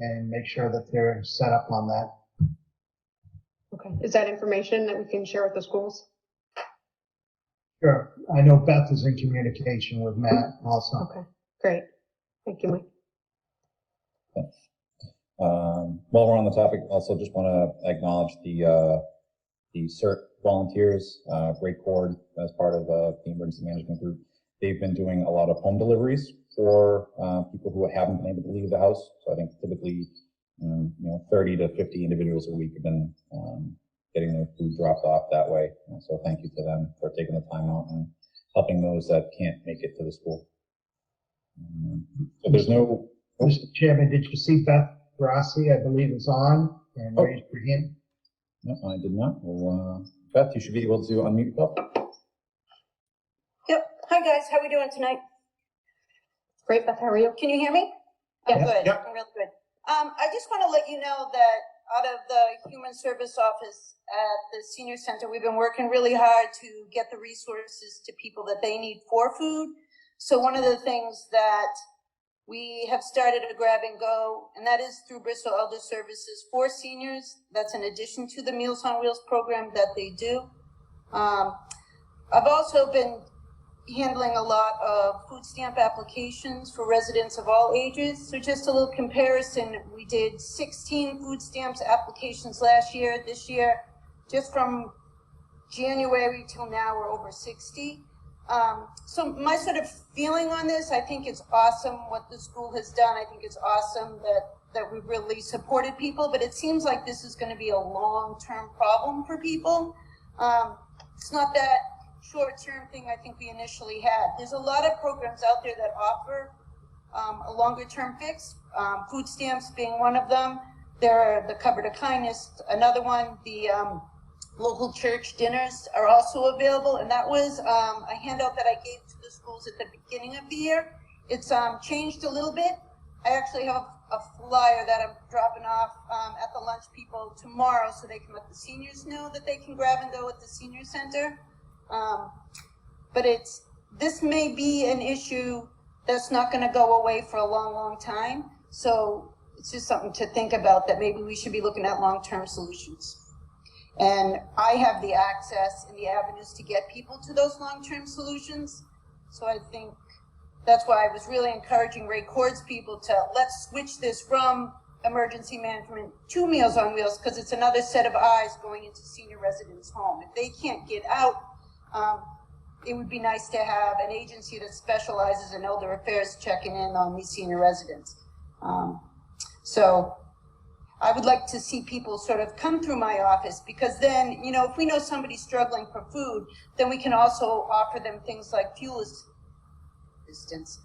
and make sure that they're set up on that. Okay. Is that information that we can share with the schools? Sure. I know Beth is in communication with Matt also. Okay, great. Thank you, Mike. While we're on the topic, also just want to acknowledge the CERT volunteers, Ray Cord, as part of the emergency management group. They've been doing a lot of home deliveries for people who haven't been able to leave the house. So I think typically, 30 to 50 individuals a week have been getting their food dropped off that way. So thank you to them for taking the time out and helping those that can't make it to the school. So there's no... Mr. Chairman, did you see Beth Rossi, I believe, is on and raised her hand? No, I did not. Well, Beth, you should be able to unmute yourself. Yep. Hi, guys. How are we doing tonight? Great, Beth. How are you? Can you hear me? Yeah. Good. Yep. I'm real good. I just want to let you know that out of the Human Service Office at the Senior Center, we've been working really hard to get the resources to people that they need for food. So one of the things that we have started a grab and go, and that is through Bristol Elder Services for seniors. That's in addition to the Meals on Wheels program that they do. I've also been handling a lot of food stamp applications for residents of all ages. So just a little comparison, we did 16 food stamps applications last year. This year, just from January till now, we're over 60. So my sort of feeling on this, I think it's awesome what the school has done. I think it's awesome that we've really supported people, but it seems like this is going to be a long-term problem for people. It's not that short-term thing I think we initially had. There's a lot of programs out there that offer a longer-term fix, food stamps being one of them. There are the Cupboard of Kindness, another one, the local church dinners are also available, and that was a handout that I gave to the schools at the beginning of the year. It's changed a little bit. I actually have a flyer that I'm dropping off at the lunch people tomorrow so they can let the seniors know that they can grab and go at the senior center. But this may be an issue that's not going to go away for a long, long time. So it's just something to think about, that maybe we should be looking at long-term solutions. And I have the access and the avenues to get people to those long-term solutions. So I think that's why I was really encouraging Ray Cord's people to let's switch this from emergency management to Meals on Wheels, because it's another set of eyes going into senior residents' home. If they can't get out, it would be nice to have an agency that specializes in elder affairs checking in on these senior residents. So I would like to see people sort of come through my office, because then, if we know somebody's struggling for food, then we can also offer them things like fuel assistance.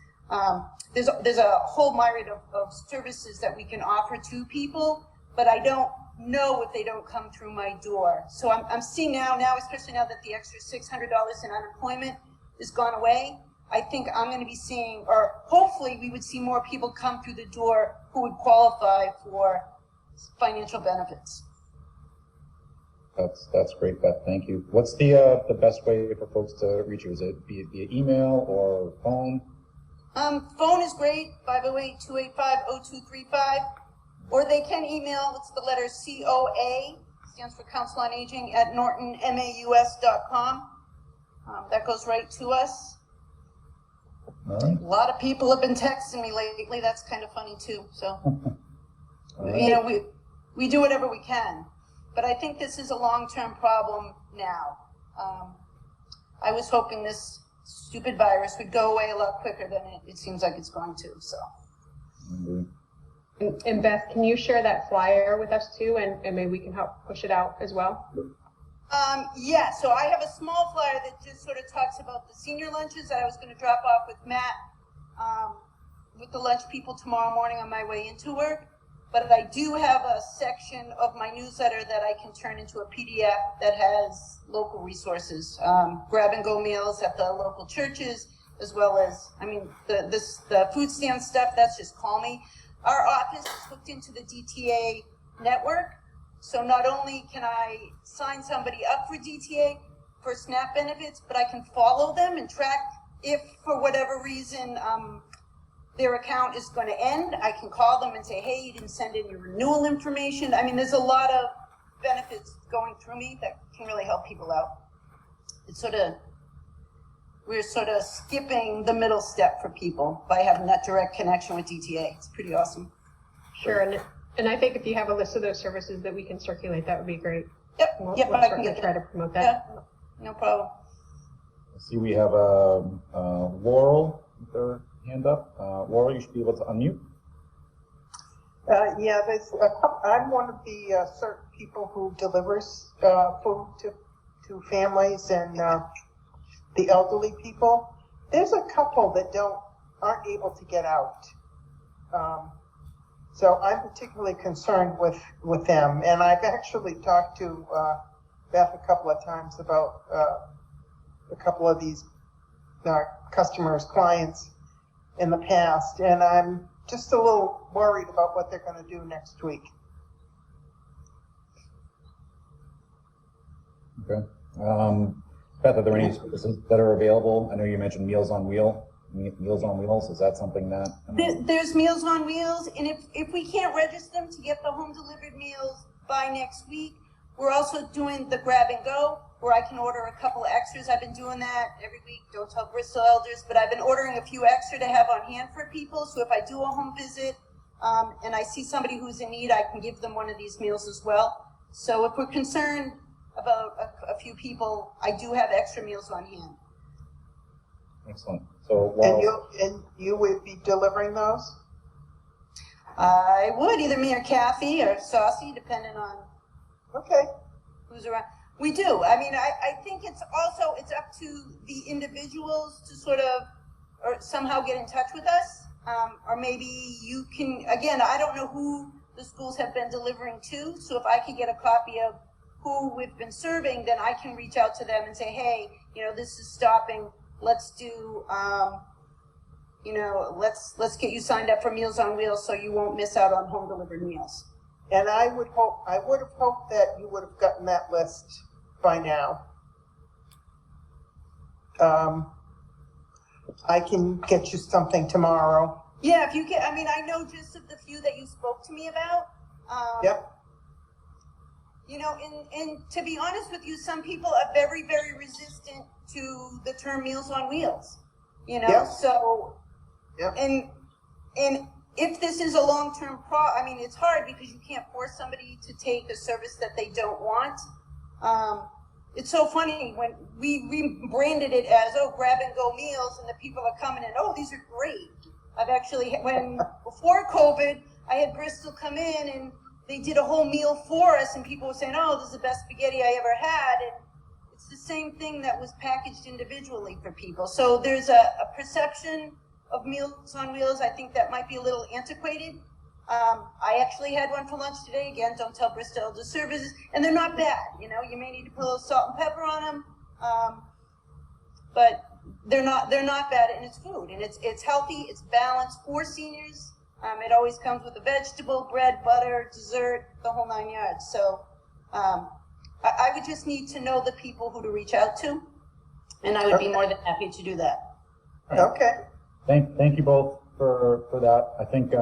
There's a whole myriad of services that we can offer to people, but I don't know if they don't come through my door. So I'm seeing now, especially now that the extra $600 in unemployment is gone away, I think I'm going to be seeing, or hopefully we would see more people come through the door who would qualify for financial benefits. That's great, Beth. Thank you. What's the best way for folks to reach you? Is it via email or phone? Phone is great, 508-285-0235, or they can email. It's the letter COA, stands for Council on Aging, at nortonmaus.com. That goes right to us. All right. A lot of people have been texting me lately. That's kind of funny too. So, Right. you know, we do whatever we can, but I think this is a long-term problem now. I was hoping this stupid virus would go away a lot quicker than it seems like it's going to. So. And Beth, can you share that flyer with us too, and maybe we can help push it out as well? Yeah, so I have a small flyer that just sort of talks about the senior lunches that I was going to drop off with Matt, with the lunch people tomorrow morning on my way into work. But I do have a section of my newsletter that I can turn into a PDF that has local resources, grab-and-go meals at the local churches, as well as, I mean, the food stand stuff, that's just call me. Our office is hooked into the DTA network. So not only can I sign somebody up for DTA for SNAP benefits, but I can follow them and track if for whatever reason their account is going to end. I can call them and say, hey, you didn't send in your renewal information. I mean, there's a lot of benefits going through me that can really help people out. It's we're sort of skipping the middle step for people by having that direct connection with DTA. It's pretty awesome. Sure, and I think if you have a list of those services that we can circulate, that would be great. Yep, We'll I can certainly get try to that. promote that. Yeah, no problem. I see we have Laurel with her hand up. Laurel, you should be able to unmute. Yeah, there's I'm one of the certain people who delivers food to families and the elderly people. There's a couple that aren't able to get out. So I'm particularly concerned with them, and I've actually talked to Beth a couple of times about a couple of these customers, clients in the past, and I'm just a little worried about what they're going to do next week. Okay. Beth, are there any services that are available? I know you mentioned Meals on Wheels. Is that something that? There's Meals on Wheels, and if we can't register them to get the home delivered meals by next week, we're also doing the grab and go, where I can order a couple extras. I've been doing that every week. Don't tell Bristol elders, but I've been ordering a few extra to have on hand for people. So if I do a home visit and I see somebody who's in need, I can give them one of these meals as well. So if we're concerned about a few people, I do have extra meals on hand. Excellent. So, And you would be delivering those? I would, either me or Kathy or Saucy, depending on who's around. We do. I mean, I think it's up to the individuals to sort of, or somehow get in touch with us. Or maybe you can, again, I don't know who the schools have been delivering to. So if I could get a copy of who we've been serving, then I can reach out to them and say, hey, this is stopping. Let's do, let's get you signed up for Meals on Wheels so you won't miss out on home delivered meals. And I would have hoped that you would have gotten that list by now. I can get you something tomorrow. Yeah, if you can. I mean, I know just of the few that you spoke to me about. Yep. And to be honest with you, some people are very, very resistant to the term Meals on Wheels. Yep. So, yep. And if this is a long-term I mean, it's hard because you can't force somebody to take a service that they don't want. It's so funny when we rebranded it as, grab-and-go meals, and the people are coming in, these are great. I've actually, before COVID, I had Bristol come in and they did a whole meal for us, and people were saying, this is the best spaghetti I ever had. And it's the same thing that was packaged individually for people. So there's a perception of Meals on Wheels. I think that might be a little antiquated. I actually had one for lunch today. Again, don't tell Bristol the services, and they're not bad. You may need to put a little salt and pepper on them, but they're not bad, and it's food, and it's healthy, it's balanced for seniors. It always comes with a vegetable, bread, butter, dessert, the whole 9 yards. So I would just need to know the people who to reach out to, and I would be more than happy to do that. Okay. Thank you both for that. I think,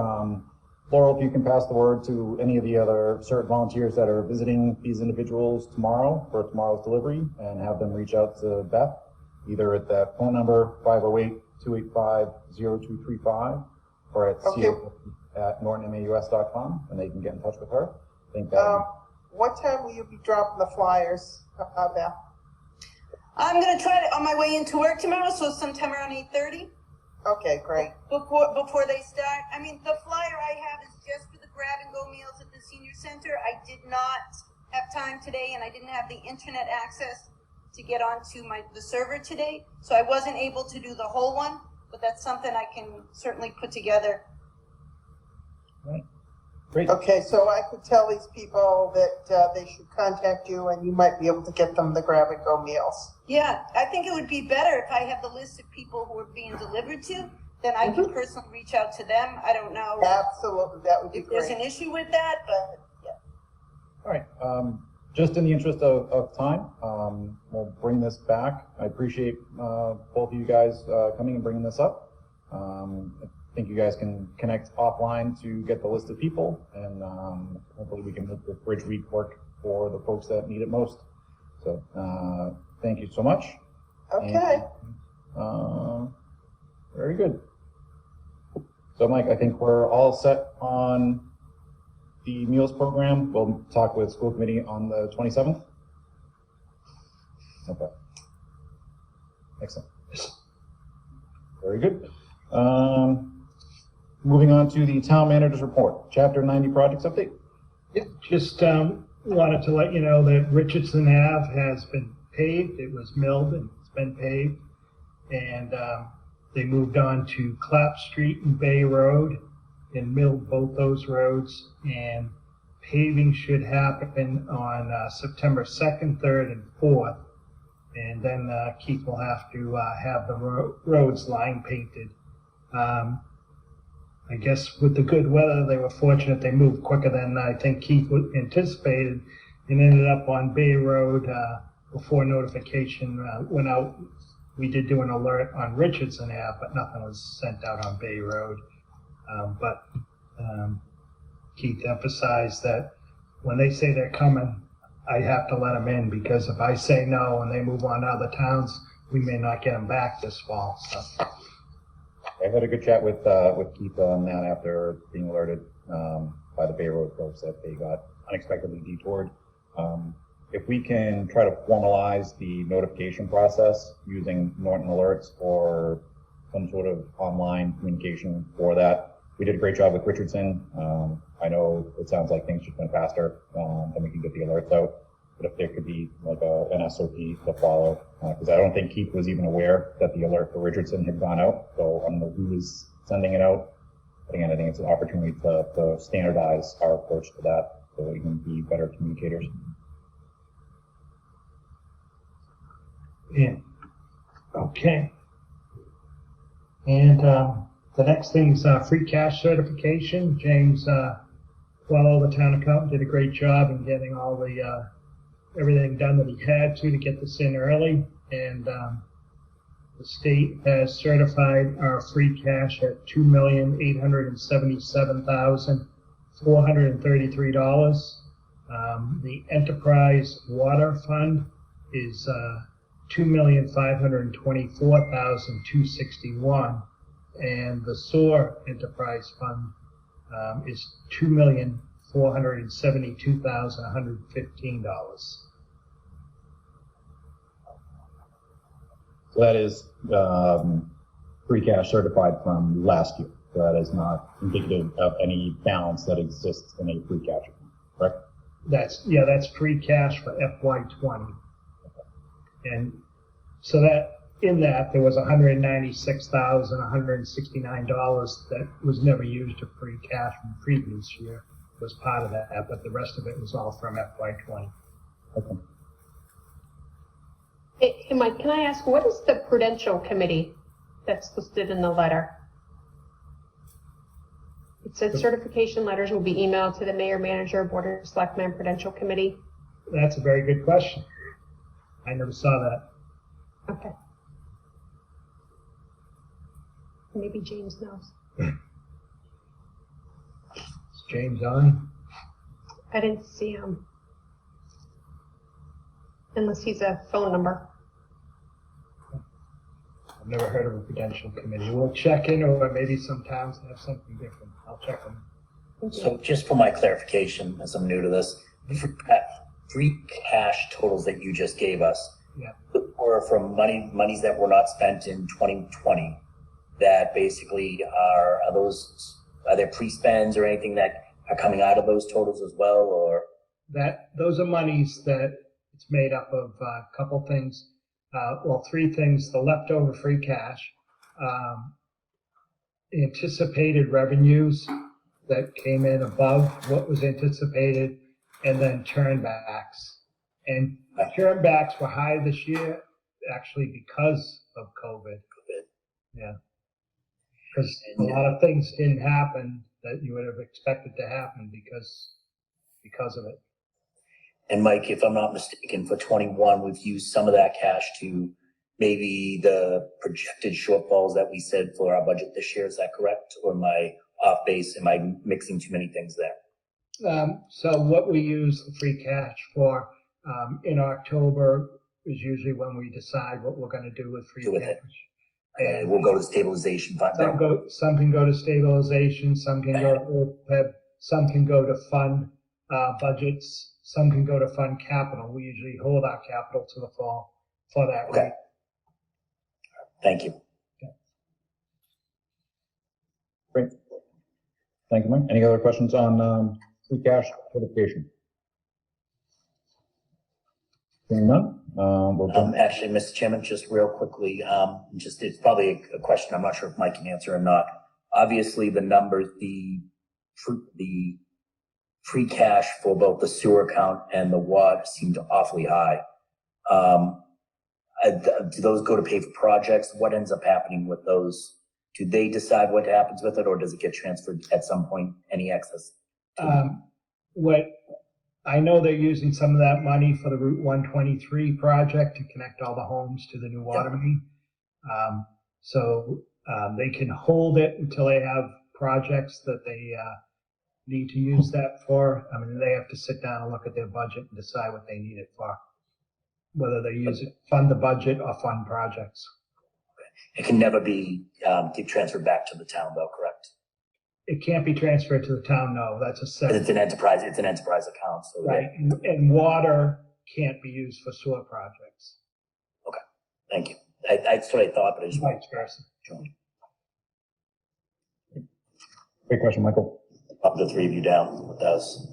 Laurel, if you can pass the word to any of the other CERT volunteers that are visiting these individuals tomorrow for tomorrow's delivery, and have them reach out to Beth, either at that phone number, 508-285-0235, or at nortonmaus.com, and they can get in touch with her. I think that what time will you be dropping the flyers, Beth? I'm going to try to, on my way into work tomorrow, so sometime around 8:30. Okay, great. Before they start. I mean, the flyer I have is just for the grab-and-go meals at the senior center. I did not have time today, and I didn't have the internet access to get onto the server today, so I wasn't able to do the whole one, but that's something I can certainly put together. Right. Great. Okay, so I could tell these people that they should contact you, and you might be able to get them the grab-and-go meals. Yeah, I think it would be better if I have the list of people who are being delivered to, then I can personally reach out to them. I don't know. Absolutely, that would be if there's great. an issue with that, but yeah. All right. Just in the interest of time, we'll bring this back. I appreciate both of you guys coming and bringing this up. I think you guys can connect offline to get the list of people, and hopefully we can make the bridge week work for the folks that need it most. So thank you so much. Okay. And, very good. So Mike, I think we're all set on the meals program. We'll talk with school committee on the 27th. Okay. Excellent. Very good. Moving on to the town manager's report, chapter 90 projects update. Yep, just wanted to let you know that Richardson Ave has been paved. It was milled and it's been paved. And they moved on to Clapp Street and Bay Road and milled both those roads. And paving should happen on September 2nd, 3rd, and 4th. And then Keith will have to have the roads line painted. I guess with the good weather, they were fortunate they moved quicker than I think Keith anticipated, and ended up on Bay Road before notification went out. We did do an alert on Richardson Ave, but nothing was sent out on Bay Road. But Keith emphasized that when they say they're coming, I have to let them in, because if I say no and they move on to other towns, we may not get them back this fall. So. I had a good chat with Keith on that after being alerted by the Bay Road folks that they got unexpectedly detoured. If we can try to formalize the notification process using Norton alerts or some sort of online communication for that. We did a great job with Richardson. I know it sounds like things just went faster than we can get the alerts out. But if there could be like an SOP to follow, because I don't think Keith was even aware that the alert for Richardson had gone out. So I don't know who was sending it out. But again, I think it's an opportunity to standardize our approach to that so that we can be better communicators. Yeah. Okay. And the next thing's free cash certification. James Quello, the town accountant, did a great job in getting all the everything done that he had to get this in early. And the state has certified our free cash at $2,877,433. The enterprise water fund is $2,524,261, and the sewer enterprise fund is $2,472,115. So that is free cash certified from last year. So that is not indicative of any balance that exists in a free cash account, correct? That's free cash for FY20. And so that in that there was $196,169 that was never used to free cash from the previous year was part of that, but the rest of it was all from FY20. Okay. Hey, Mike, can I ask, what is the Prudential Committee that's listed in the letter? It said certification letters will be emailed to the mayor, manager, board of selectmen, prudential committee. That's a very good question. I never saw that. Okay. Maybe James knows. Is James on? I didn't see him. Unless he's a phone number. I've never heard of a prudential committee. We'll check in, or maybe some towns have something different. I'll check them. So just for my clarification, as I'm new to this, free cash totals that you just gave us Yeah. were from monies that were not spent in 2020 that basically are there pre-spends or anything that are coming out of those totals as well, or? Those are monies that it's made up of a couple things. Well, three things: the leftover free cash, anticipated revenues that came in above what was anticipated, and then turnbacks. And turnbacks were high this year, actually, because of COVID. Yeah. Because a lot of things didn't happen that you would have expected to happen because of it. And Mike, if I'm not mistaken, for 21, we've used some of that cash to maybe the projected shortfalls that we said for our budget this year. Is that correct? Or am I off base? Am I mixing too many things there? So what we use the free cash for in October is usually when we decide what we're going to do with free cash. And we'll go to stabilization fund. Some can go to stabilization, some can go to OPEB, some can go to fund budgets, some can go to fund capital. We usually hold our capital to the fall for that. Okay. Thank you. Great. Thank you, Mike. Any other questions on free cash certification? Seeing none, we'll jump. Actually, Mr. Chairman, just real quickly, it's probably a question I'm not sure if Mike can answer or not. Obviously, the numbers, the free cash for both the sewer account and the water seemed awfully high. Do those go to pay for projects? What ends up happening with those? Do they decide what happens with it, or does it get transferred at some point, any excess? What I know, they're using some of that money for the Route 123 project to connect all the homes to the new water main. So they can hold it until they have projects that they need to use that for. I mean, they have to sit down and look at their budget and decide what they need it for, whether they use it, fund the budget or fund projects. It can never be get transferred back to the town, though, correct? It can't be transferred to the town, no. That's a separate. It's an enterprise account. So right, and water can't be used for sewer projects. Okay, thank you. That's what I thought, but I just vice versa. Great question, Michael. Up to 3 of you down with us,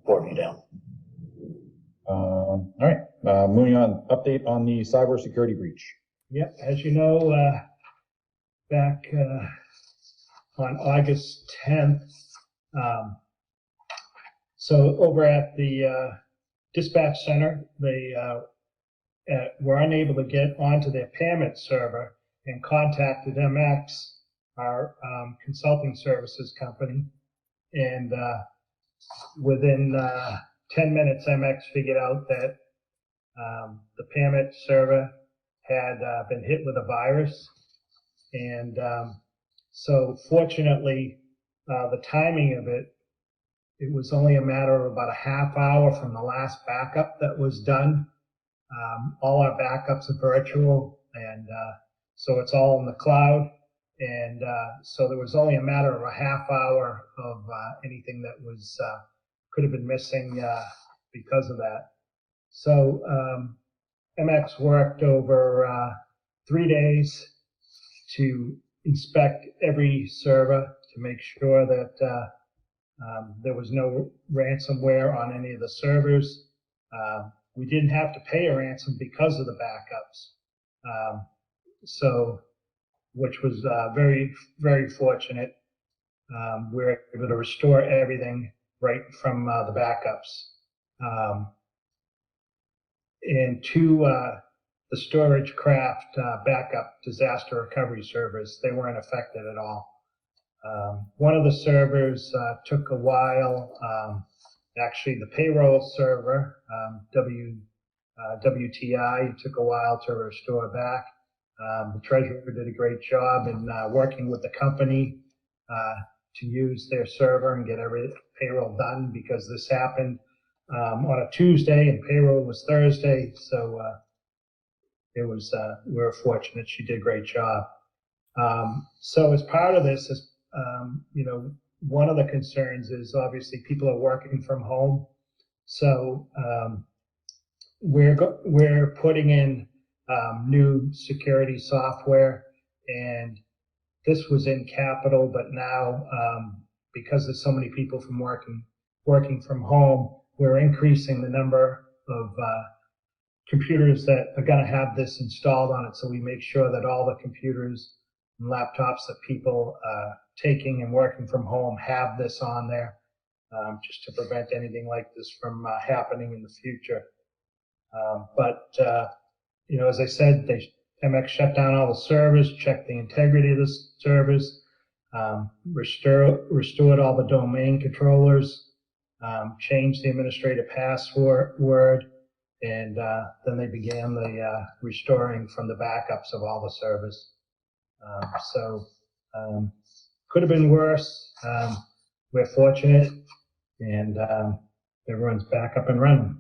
4 of you down. All right, moving on. Update on the cybersecurity breach. Yep, as you know, back on August 10th, so over at the dispatch center, they were unable to get onto their payment server and contacted MX, our consulting services company, and within 10 minutes, MX figured out that the payment server had been hit with a virus. And so fortunately, the timing of it was only a matter of about a half hour from the last backup that was done. All our backups are virtual, and so it's all in the cloud. And so there was only a matter of a half hour of anything that was could have been missing because of that. So MX worked over 3 days to inspect every server to make sure that there was no ransomware on any of the servers. We didn't have to pay a ransom because of the backups. Which was very, very fortunate. We were able to restore everything right from the backups. And to the Storagecraft backup disaster recovery servers, they weren't affected at all. One of the servers took a while. Actually, the payroll server, WTI, took a while to restore back. The treasurer did a great job in working with the company to use their server and get every payroll done, because this happened on a Tuesday and payroll was Thursday. So we were fortunate. She did a great job. So as part of this, one of the concerns is obviously people are working from home. So we're putting in new security software, and this was in capital, but now because there's so many people from working from home, we're increasing the number of computers that are going to have this installed on it. So we make sure that all the computers and laptops that people taking and working from home have this on there, just to prevent anything like this from happening in the future. As I said, MX shut down all the servers, checked the integrity of the servers, restored all the domain controllers, changed the administrative password, and then they began the restoring from the backups of all the servers. Could have been worse. We're fortunate, and everyone's back up and running.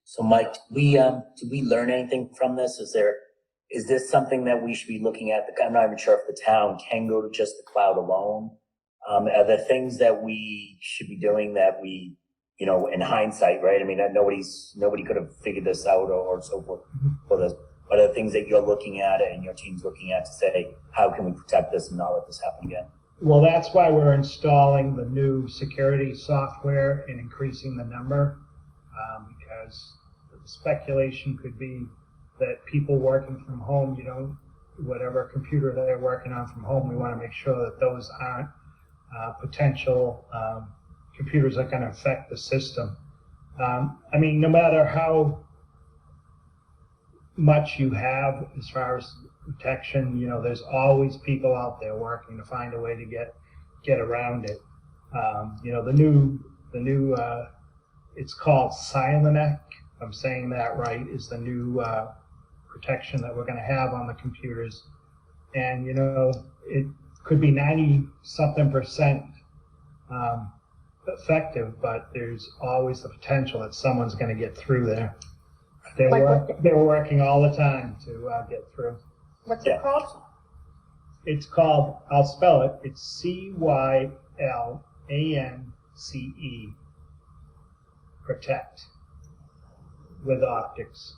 So Mike, did we learn anything from this? Is this something that we should be looking at? I'm not even sure if the town can go to just the cloud alone. Are there things that we should be doing that we, in hindsight, right? I mean, nobody could have figured this out or so forth for this. What are the things that you're looking at and your team's looking at to say, how can we protect this and not let this happen again? Well, that's why we're installing the new security software and increasing the number, because the speculation could be that people working from home, whatever computer they're working on from home, we want to make sure that those aren't potential computers that are going to affect the system. No matter how much you have as far as protection, there's always people out there working to find a way to get around it. The new it's called Silenek, if I'm saying that right, is the new protection that we're going to have on the computers. And it could be 90-something% effective, but there's always the potential that someone's going to get through there. They're working all the time to get through. What's it called? It's called, I'll spell it, it's Cylance, Protect, with optics.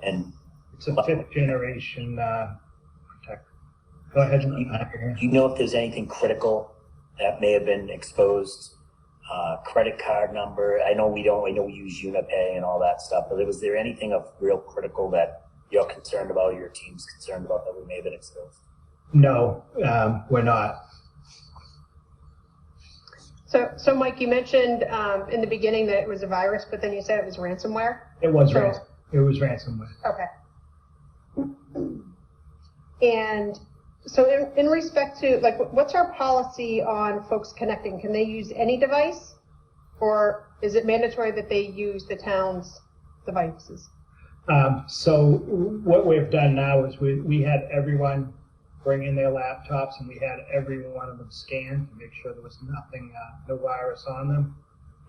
And it's a 5th generation Protect. Go ahead. Do you know if there's anything critical that may have been exposed? Credit card number. I know we use Unipay and all that stuff, but was there anything of real critical that you're concerned about, or your team's concerned about, that we may have been exposed? No, we're not. So Mike, you mentioned in the beginning that it was a virus, but then you said it was ransomware? It was ransomware. Okay. And so in respect to, what's our policy on folks connecting? Can they use any device, or is it mandatory that they use the town's devices? So what we've done now is we had everyone bring in their laptops, and we had every one of them scanned to make sure there was nothing, no virus on them.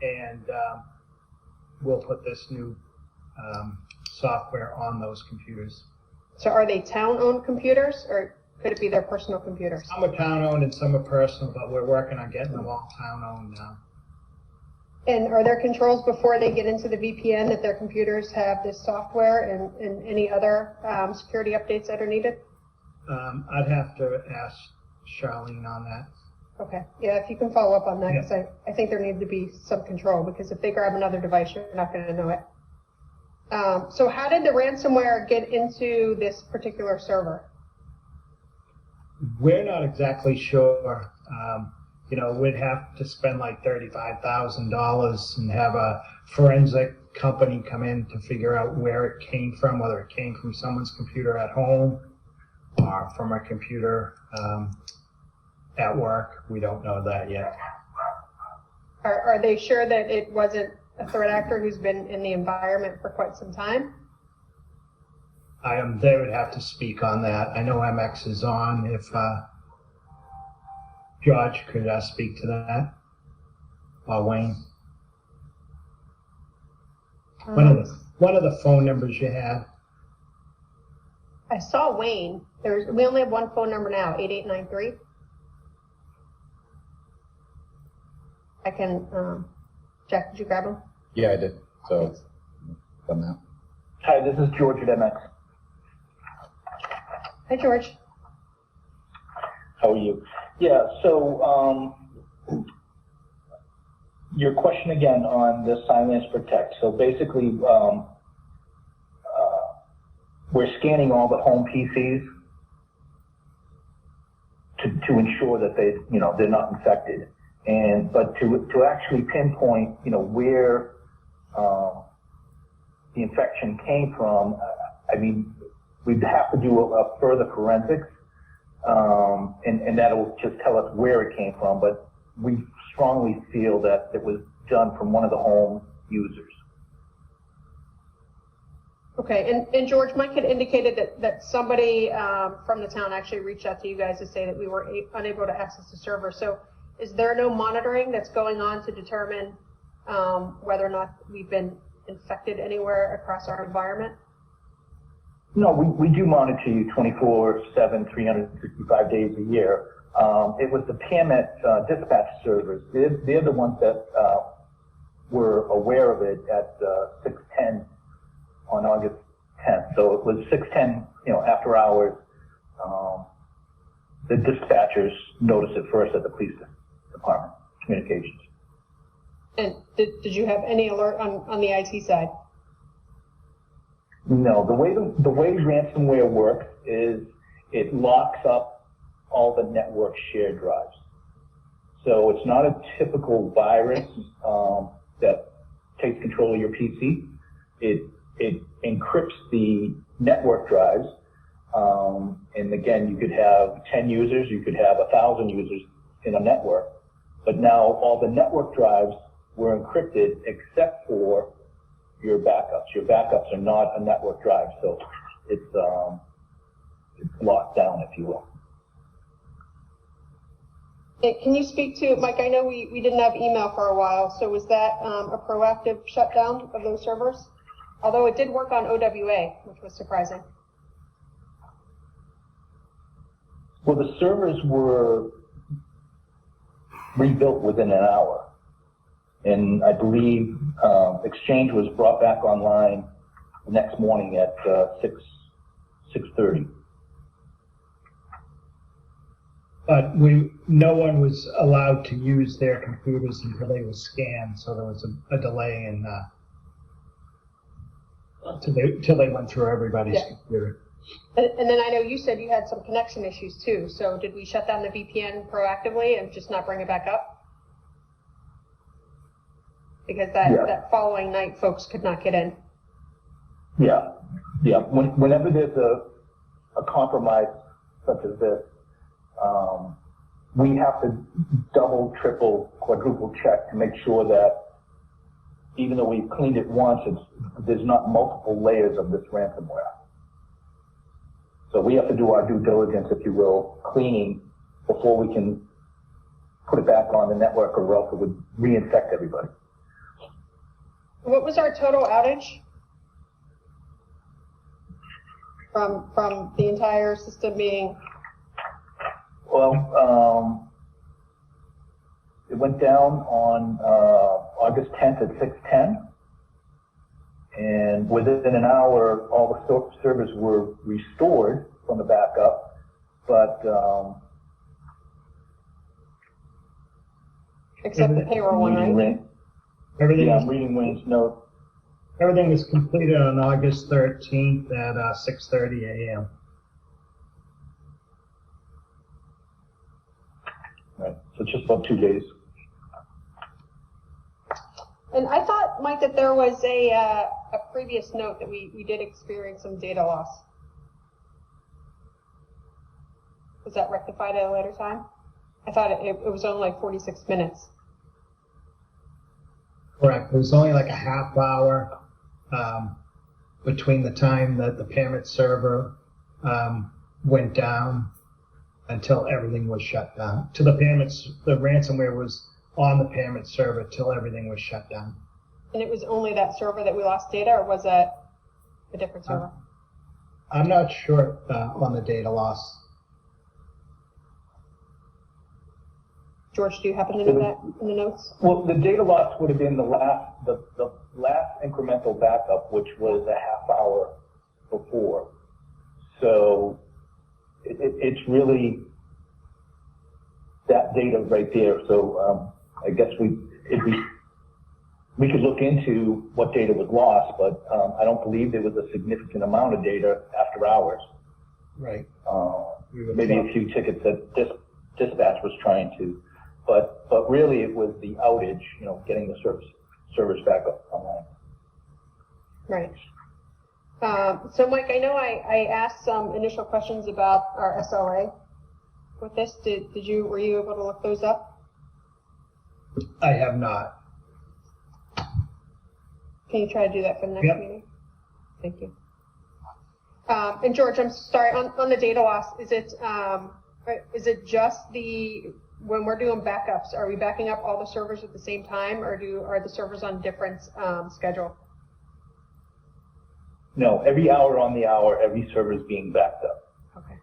And we'll put this new software on those computers. So are they town-owned computers, or could it be their personal computers? Some are town-owned and some are personal, but we're working on getting them all town-owned now. And are there controls before they get into the VPN that their computers have this software and any other security updates that are needed? I'd have to ask Charlene on that. Okay. Yeah, if you can follow up on that, because I think there needs to be some control, because if they grab another device, you're not going to know it. So how did the ransomware get into this particular server? We're not exactly sure. We'd have to spend like $35,000 and have a forensic company come in to figure out where it came from, whether it came from someone's computer at home from a computer at work. We don't know that yet. Are they sure that it wasn't a threat actor who's been in the environment for quite some time? They would have to speak on that. I know MX is on. If George could speak to that, or Wayne. One of the phone numbers you had. I saw Wayne. We only have one phone number now, 8893. I can, Jack, did you grab him? Yeah, I did. So, done that. Hi, this is George at MX. Hi, George. How are you? Yeah, so your question again on the Silence Protect. So basically, we're scanning all the home PCs to ensure that they're not infected. But to actually pinpoint, where the infection came from, I mean, we'd have to do a further forensics, and that'll just tell us where it came from. But we strongly feel that it was done from one of the home users. Okay, and George, Mike had indicated that somebody from the town actually reached out to you guys to say that we were unable to access the server. So is there no monitoring that's going on to determine whether or not we've been infected anywhere across our environment? No, we do monitor you 24/7, 365 days a year. It was the PAMET dispatch servers. They're the ones that were aware of it at 6:10 on August 10th. So it was 6:10, after hours. The dispatchers noticed it first at the police department, communications. And did you have any alert on the IT side? No, the way ransomware works is it locks up all the network shared drives. So it's not a typical virus that takes control of your PC. It encrypts the network drives, and again, you could have 10 users, you could have 1,000 users in a network, but now all the network drives were encrypted except for your backups. Your backups are not a network drive, so it's locked down, if you will. Can you speak to, Mike, I know we didn't have email for a while, so was that a proactive shutdown of those servers? Although it did work on OWA, which was surprising. Well, the servers were rebuilt within an hour. And I believe Exchange was brought back online the next morning at 6:30. But no one was allowed to use their computers until they were scanned, so there was a delay in till they went through everybody's computer. And then I know you said you had some connection issues too, so did we shut down the VPN proactively and just not bring it back up? Because that following night, folks could not get in. Yeah. Whenever there's a compromise such as this, we have to double, triple, quadruple check to make sure that even though we've cleaned it once, there's not multiple layers of this ransomware. So we have to do our due diligence, if you will, cleaning before we can put it back on the network, or else it would reinfect everybody. What was our total outage from the entire system being? Well, it went down on August 10th at 6:10, and within an hour, all the servers were restored from the backup, but except the payroll one, right? I'm reading Wayne's note. Everything was completed on August 13th at 6:30 a.m. Right, so just about 2 days. And I thought, Mike, that there was a previous note that we did experience some data loss. Was that rectified at a later time? I thought it was only like 46 minutes. Correct. It was only like a half hour between the time that the payment server went down until everything was shut down. To the ransomware was on the payment server till everything was shut down. And it was only that server that we lost data, or was that a different server? I'm not sure on the data loss. George, do you happen to know that in the notes? Well, the data loss would have been the last incremental backup, which was a half hour before. So it's really that data right there. So I guess we could look into what data was lost, but I don't believe there was a significant amount of data after hours. Right. Maybe a few tickets that dispatch was trying to. But really it was the outage, getting the servers back up online. Right. So Mike, I know I asked some initial questions about our SLA with this. Were you able to look those up? I have not. Can you try to do that for the next meeting? Thank you. And George, I'm sorry, on the data loss, is it just when we're doing backups, are we backing up all the servers at the same time, or are the servers on different schedule? No, every hour on the hour, every server is being backed up. Okay.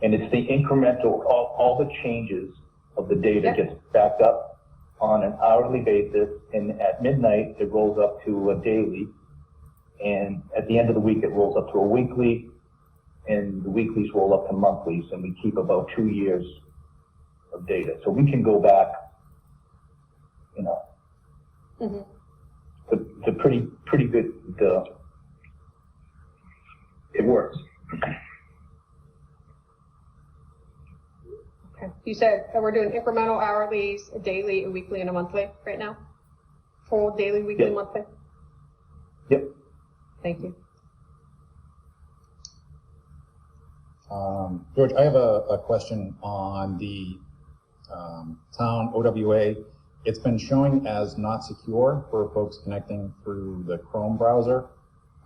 And it's the incremental, all the changes of the data gets backed up on an hourly basis, and at midnight it rolls up to a daily, and at the end of the week it rolls up to a weekly, and the weeklies roll up to monthlies, and we keep about 2 years of data. So we can go back, it's a pretty good, it works. Okay. You said we're doing incremental hourlies, a daily, a weekly, and a monthly right now? Full daily, weekly, monthly? Yep. Thank you. George, I have a question on the town OWA. It's been showing as not secure for folks connecting through the Chrome browser.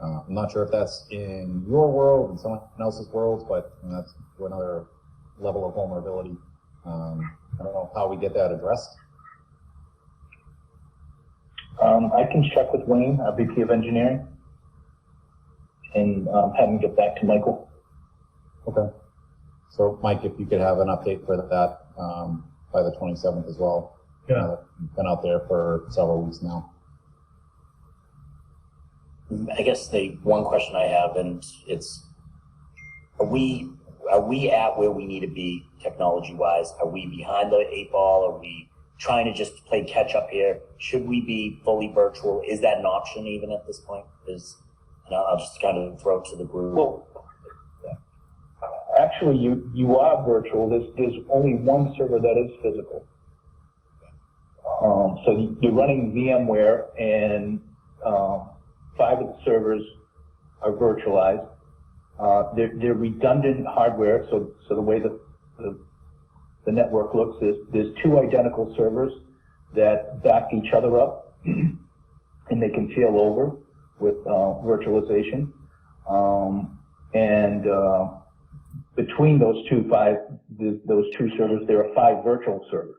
I'm not sure if that's in your world and someone else's world, but that's another level of vulnerability. I don't know how we get that addressed. I can check with Wayne, our VP of Engineering, and have him get back to Michael. Okay. So, Mike, if you could have an update for that by the 27th as well. Yeah. We've been out there for several weeks now. I guess the one question I have, and it's, are we at where we need to be technology-wise? Are we behind the 8 ball? Are we trying to just play catch-up here? Should we be fully virtual? Is that an option even at this point? And I'll just kind of throw it to the group. Well, actually, you are virtual. There's only one server that is physical. So you're running VMware, and 5 of the servers are virtualized. They're redundant hardware, so the way the network looks is there's 2 identical servers that back each other up, and they can fail over with virtualization. Between those two servers, there are 5 virtual servers.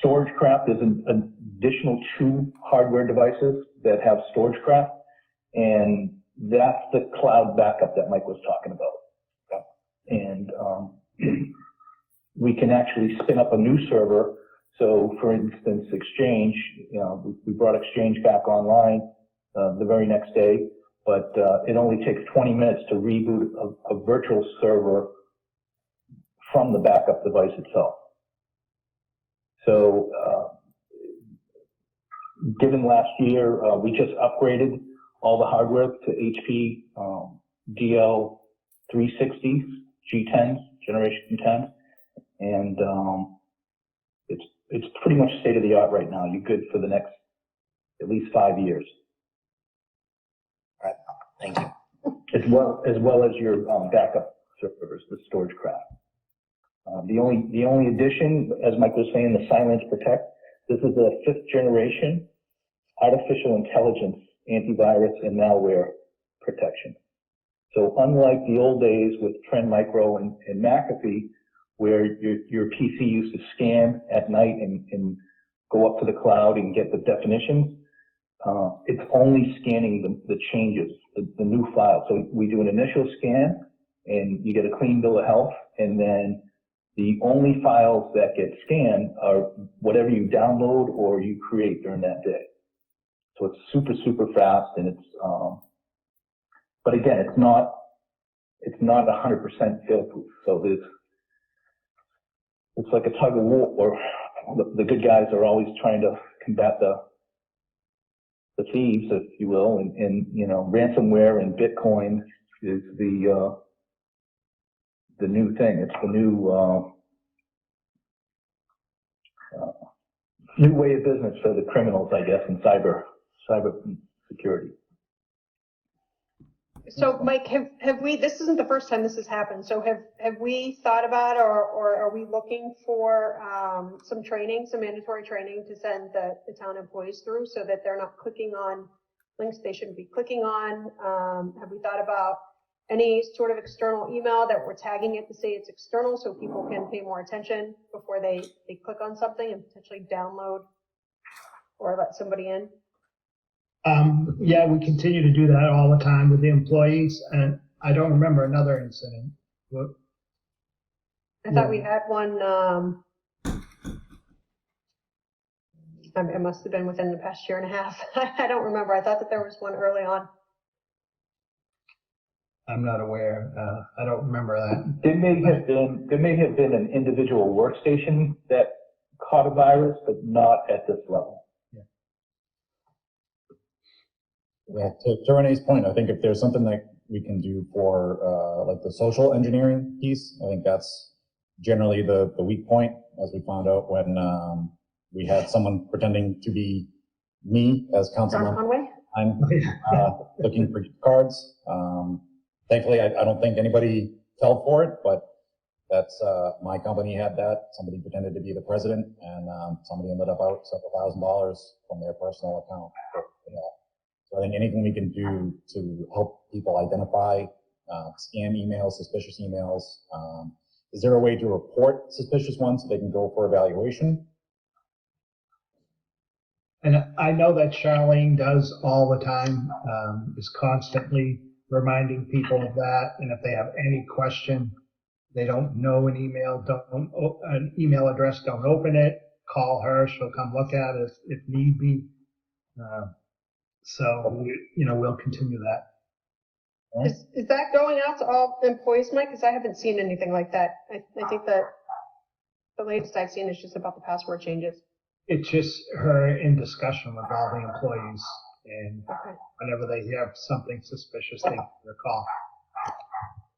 Storagecraft is an additional 2 hardware devices that have Storagecraft, and that's the cloud backup that Mike was talking about. And we can actually spin up a new server. So, for instance, Exchange, we brought Exchange back online the very next day, but it only takes 20 minutes to reboot a virtual server from the backup device itself. So, given last year, we just upgraded all the hardware to HP DL 360s, G10s, Generation 10, and it's pretty much state of the art right now. You're good for the next at least 5 years. All right, thank you. As well as your backup servers, the Storagecraft. The only addition, as Mike was saying, the Silence Protect, this is a 5th generation artificial intelligence antivirus and malware protection. So unlike the old days with Trend Micro and McAfee, where your PC used to scan at night and go up to the cloud and get the definitions, it's only scanning the changes, the new files. So we do an initial scan and you get a clean bill of health, and then the only files that get scanned are whatever you download or you create during that day. So it's super, super fast, and it's, but again, it's not 100% fail-proof. So it's like a tug of war, or the good guys are always trying to combat the thieves, if you will, and you know, ransomware and Bitcoin is the new thing. It's the new new way of business for the criminals, I guess, in cyber security. So Mike, have we, this isn't the first time this has happened, so have we thought about or are we looking for some training, some mandatory training to send the town employees through so that they're not clicking on links they shouldn't be clicking on? Have we thought about any sort of external email that we're tagging it to say it's external so people can pay more attention before they click on something and potentially download or let somebody in? Yeah, we continue to do that all the time with the employees, and I don't remember another incident. What? I thought we had one, it must have been within the past year and a half. I don't remember. I thought that there was one early on. I'm not aware. I don't remember that. There may have been an individual workstation that caught a virus, but not at this level. Yeah, to Renee's point, I think if there's something that we can do for like the social engineering piece, I think that's generally the weak point, as we found out when we had someone pretending to be me as councilman. Conway? I'm looking for gift cards. Thankfully, I don't think anybody fell for it, but that's my company had that. Somebody pretended to be the president, and somebody ended up out several $1,000s from their personal account. So I think anything we can do to help people identify scam emails, suspicious emails. Is there a way to report suspicious ones so they can go for evaluation? And I know that Charlene does all the time, is constantly reminding people of that. And if they have any question, they don't know an email address, don't open it, call her, she'll come look at it if need be. So, we'll continue that. Is that going out to all employees, Mike? Because I haven't seen anything like that. I think that the latest I've seen is just about the password changes. It's just her in discussion with all the employees, and whenever they have something suspicious, they call.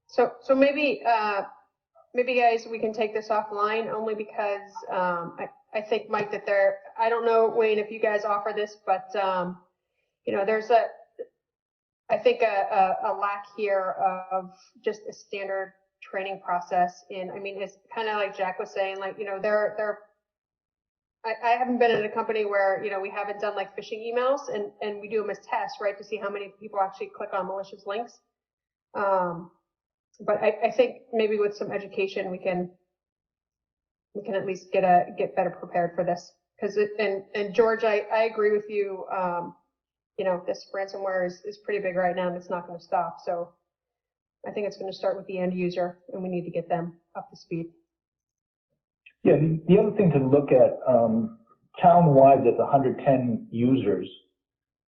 So maybe guys, we can take this offline only because I think, Mike, that I don't know, Wayne, if you guys offer this, but there's I think a lack here of just a standard training process. And I mean, it's kind of like Jack was saying, like, I haven't been in a company where, we haven't done like phishing emails and we do them as tests, right, to see how many people actually click on malicious links. But I think maybe with some education, we can at least get better prepared for this. And George, I agree with you. This ransomware is pretty big right now and it's not going to stop. So I think it's going to start with the end user and we need to get them up to speed. Yeah, the other thing to look at, town-wide, there's 110 users.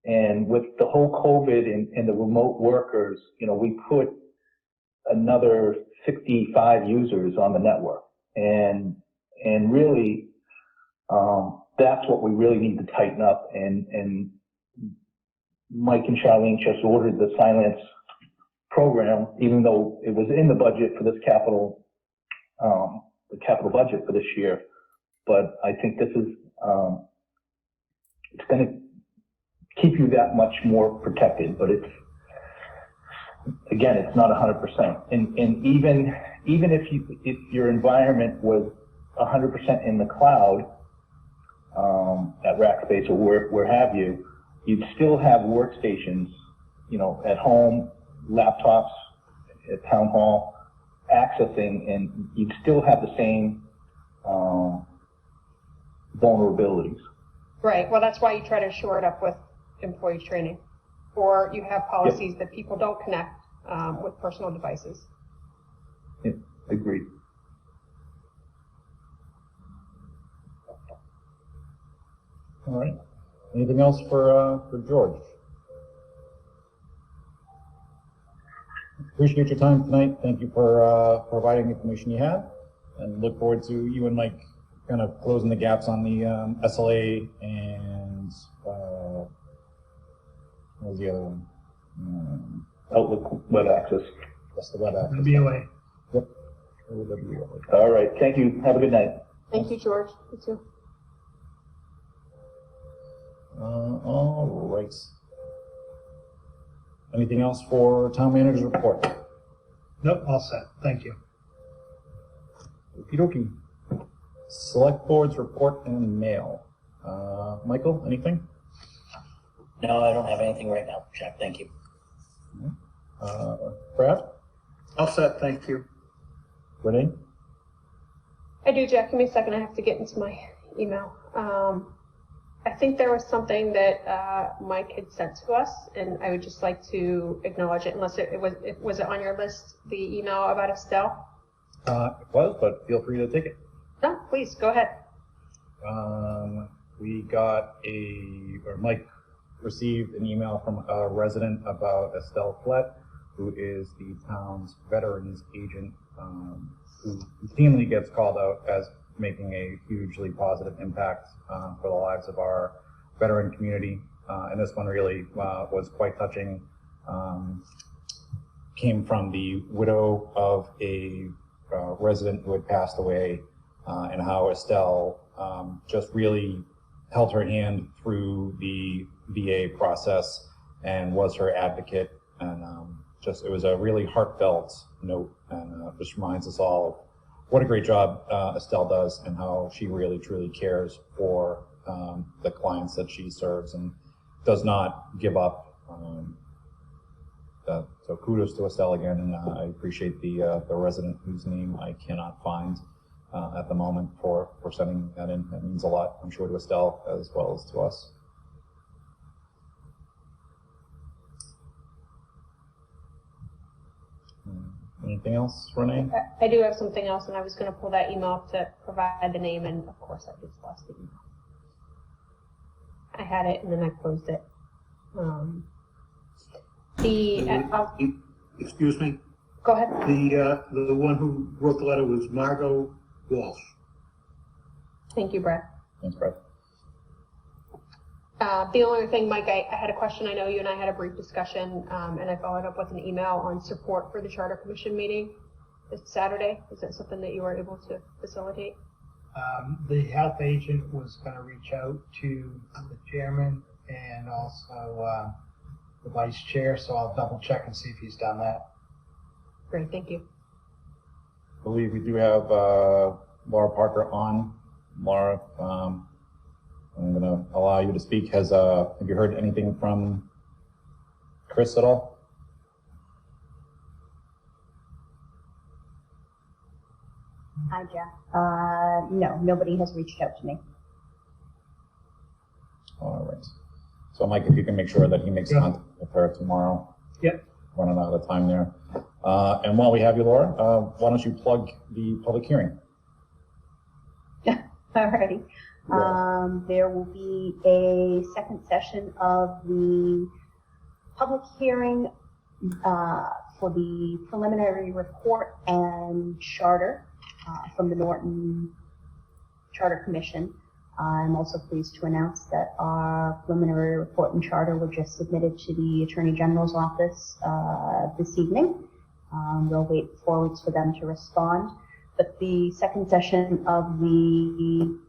And with the whole COVID and the remote workers, we put another 65 users on the network. And really, that's what we really need to tighten up. And Mike and Charlene just ordered the Silence program, even though it was in the budget for this capital budget for this year. But I think this is, it's going to keep you that much more protected, but again, it's not 100%. And even if your environment was 100% in the cloud, at Rackspace or where have you, you'd still have workstations, at home, laptops, at town hall, accessing, and you'd still have the same vulnerabilities. Right, well, that's why you try to shore it up with employee training. Or you have policies that people don't connect with personal devices. Yeah, agreed. All right. Anything else for George? Appreciate your time tonight. Thank you for providing the information you had, and look forward to you and Mike kind of closing the gaps on the SLA and what was the other one? Outlook Web Access. That's the Web Access. BOA. Yep. All right. Thank you. Have a good night. Thank you, George. You too. All right. Anything else for town manager's report? Nope, all set. Thank you. Okie dokie. Select board's report and mail. Michael, anything? No, I don't have anything right now, Jack. Thank you. Brad? All set, thank you. Renee? I do, Jack. Give me a second. I have to get into my email. I think there was something that Mike had sent to us, and I would just like to acknowledge it, unless was it on your list, the email about Estelle? It was, but feel free to take it. No, please, go ahead. We got Mike received an email from a resident about Estelle Flett, who is the town's veterans agent, who routinely gets called out as making a hugely positive impact for the lives of our veteran community. And this one really was quite touching. Came from the widow of a resident who had passed away, and how Estelle just really held her hand through the VA process and was her advocate. And it was a really heartfelt note, and just reminds us all of what a great job Estelle does, and how she really truly cares for the clients that she serves and does not give up. So kudos to Estelle again, and I appreciate the resident whose name I cannot find at the moment for sending that in. That means a lot, I'm sure, to Estelle as well as to us. Anything else, Renee? I do have something else, and I was going to pull that email up to provide the name, and of course I just lost the email. I had it, and then I closed it. Excuse me? Go ahead. The one who wrote the letter was Margot Walsh. Thank you, Brett. Thanks, Brett. The only thing, Mike, I had a question. I know you and I had a brief discussion, and I followed up with an email on support for the Charter Commission meeting this Saturday. Is that something that you were able to facilitate? The health agent was going to reach out to the chairman and also the vice chair, so I'll double check and see if he's done that. Great, thank you. I believe we do have Laura Parker on. Laura, I'm going to allow you to speak. Have you heard anything from Chris at all? Hi, Jeff. No, nobody has reached out to me. All right. So, Mike, if you can make sure that he makes contact with her tomorrow. Yep. Running out of time there. And while we have you, Laura, why don't you plug the public hearing? Alrighty. There will be a second session of the public hearing for the preliminary report and charter from the Norton Charter Commission. I'm also pleased to announce that our preliminary report and charter were just submitted to the Attorney General's office this evening. We'll wait 4 weeks for them to respond. But the second session of the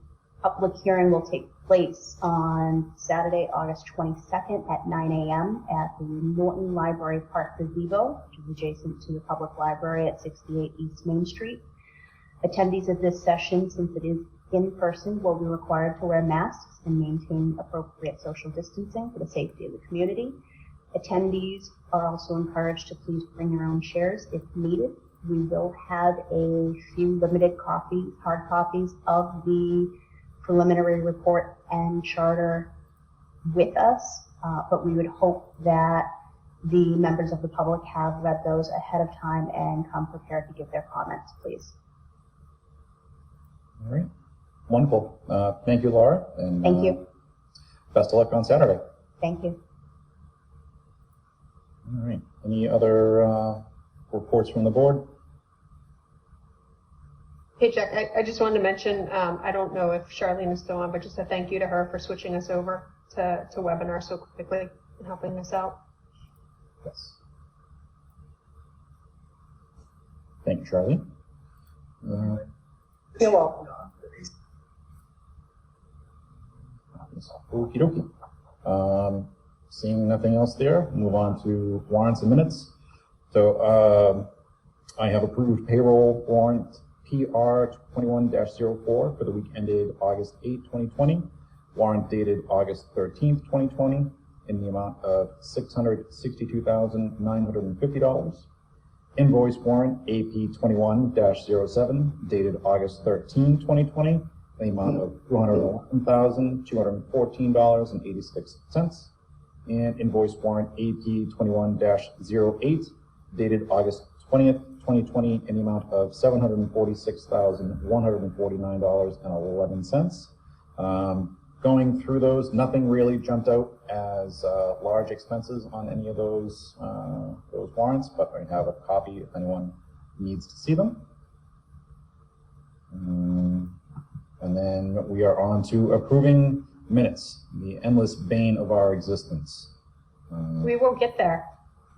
Public hearing will take place on Saturday, August 22nd at 9 a.m. at the Norton Library Park Gazebo, which is adjacent to the public library at 68 East Main Street. Attendees of this session, since it is in person, will be required to wear masks and maintain appropriate social distancing for the safety of the community. Attendees are also encouraged to please bring your own chairs if needed. We will have a few limited hard copies of the preliminary report and charter with us, but we would hope that the members of the public have read those ahead of time and come prepared to give their comments, please. All right. Wonderful. Thank you, Laura. And Thank you. Best of luck on Saturday. Thank you. All right. Any other reports from the board? Hey, Jack, I just wanted to mention, I don't know if Charlene is still on, but just a thank you to her for switching us over to webinar so quickly and helping us out. Yes. Thank you, Charlie. You're welcome. Okie dokie. Seeing nothing else there, move on to warrants and minutes. So I have approved payroll warrant PR 21-04 for the week ended August 8, 2020. Warrant dated August 13th, 2020 in the amount of $662,950. Invoice warrant AP 21-07 dated August 13, 2020 in the amount of $211,214.86. And invoice warrant AP 21-08 dated August 20th, 2020 in the amount of $746,149.11. Going through those, nothing really jumped out as large expenses on any of those warrants, but I have a copy if anyone needs to see them. And then we are on to approving minutes, the endless bane of our existence. We will get there.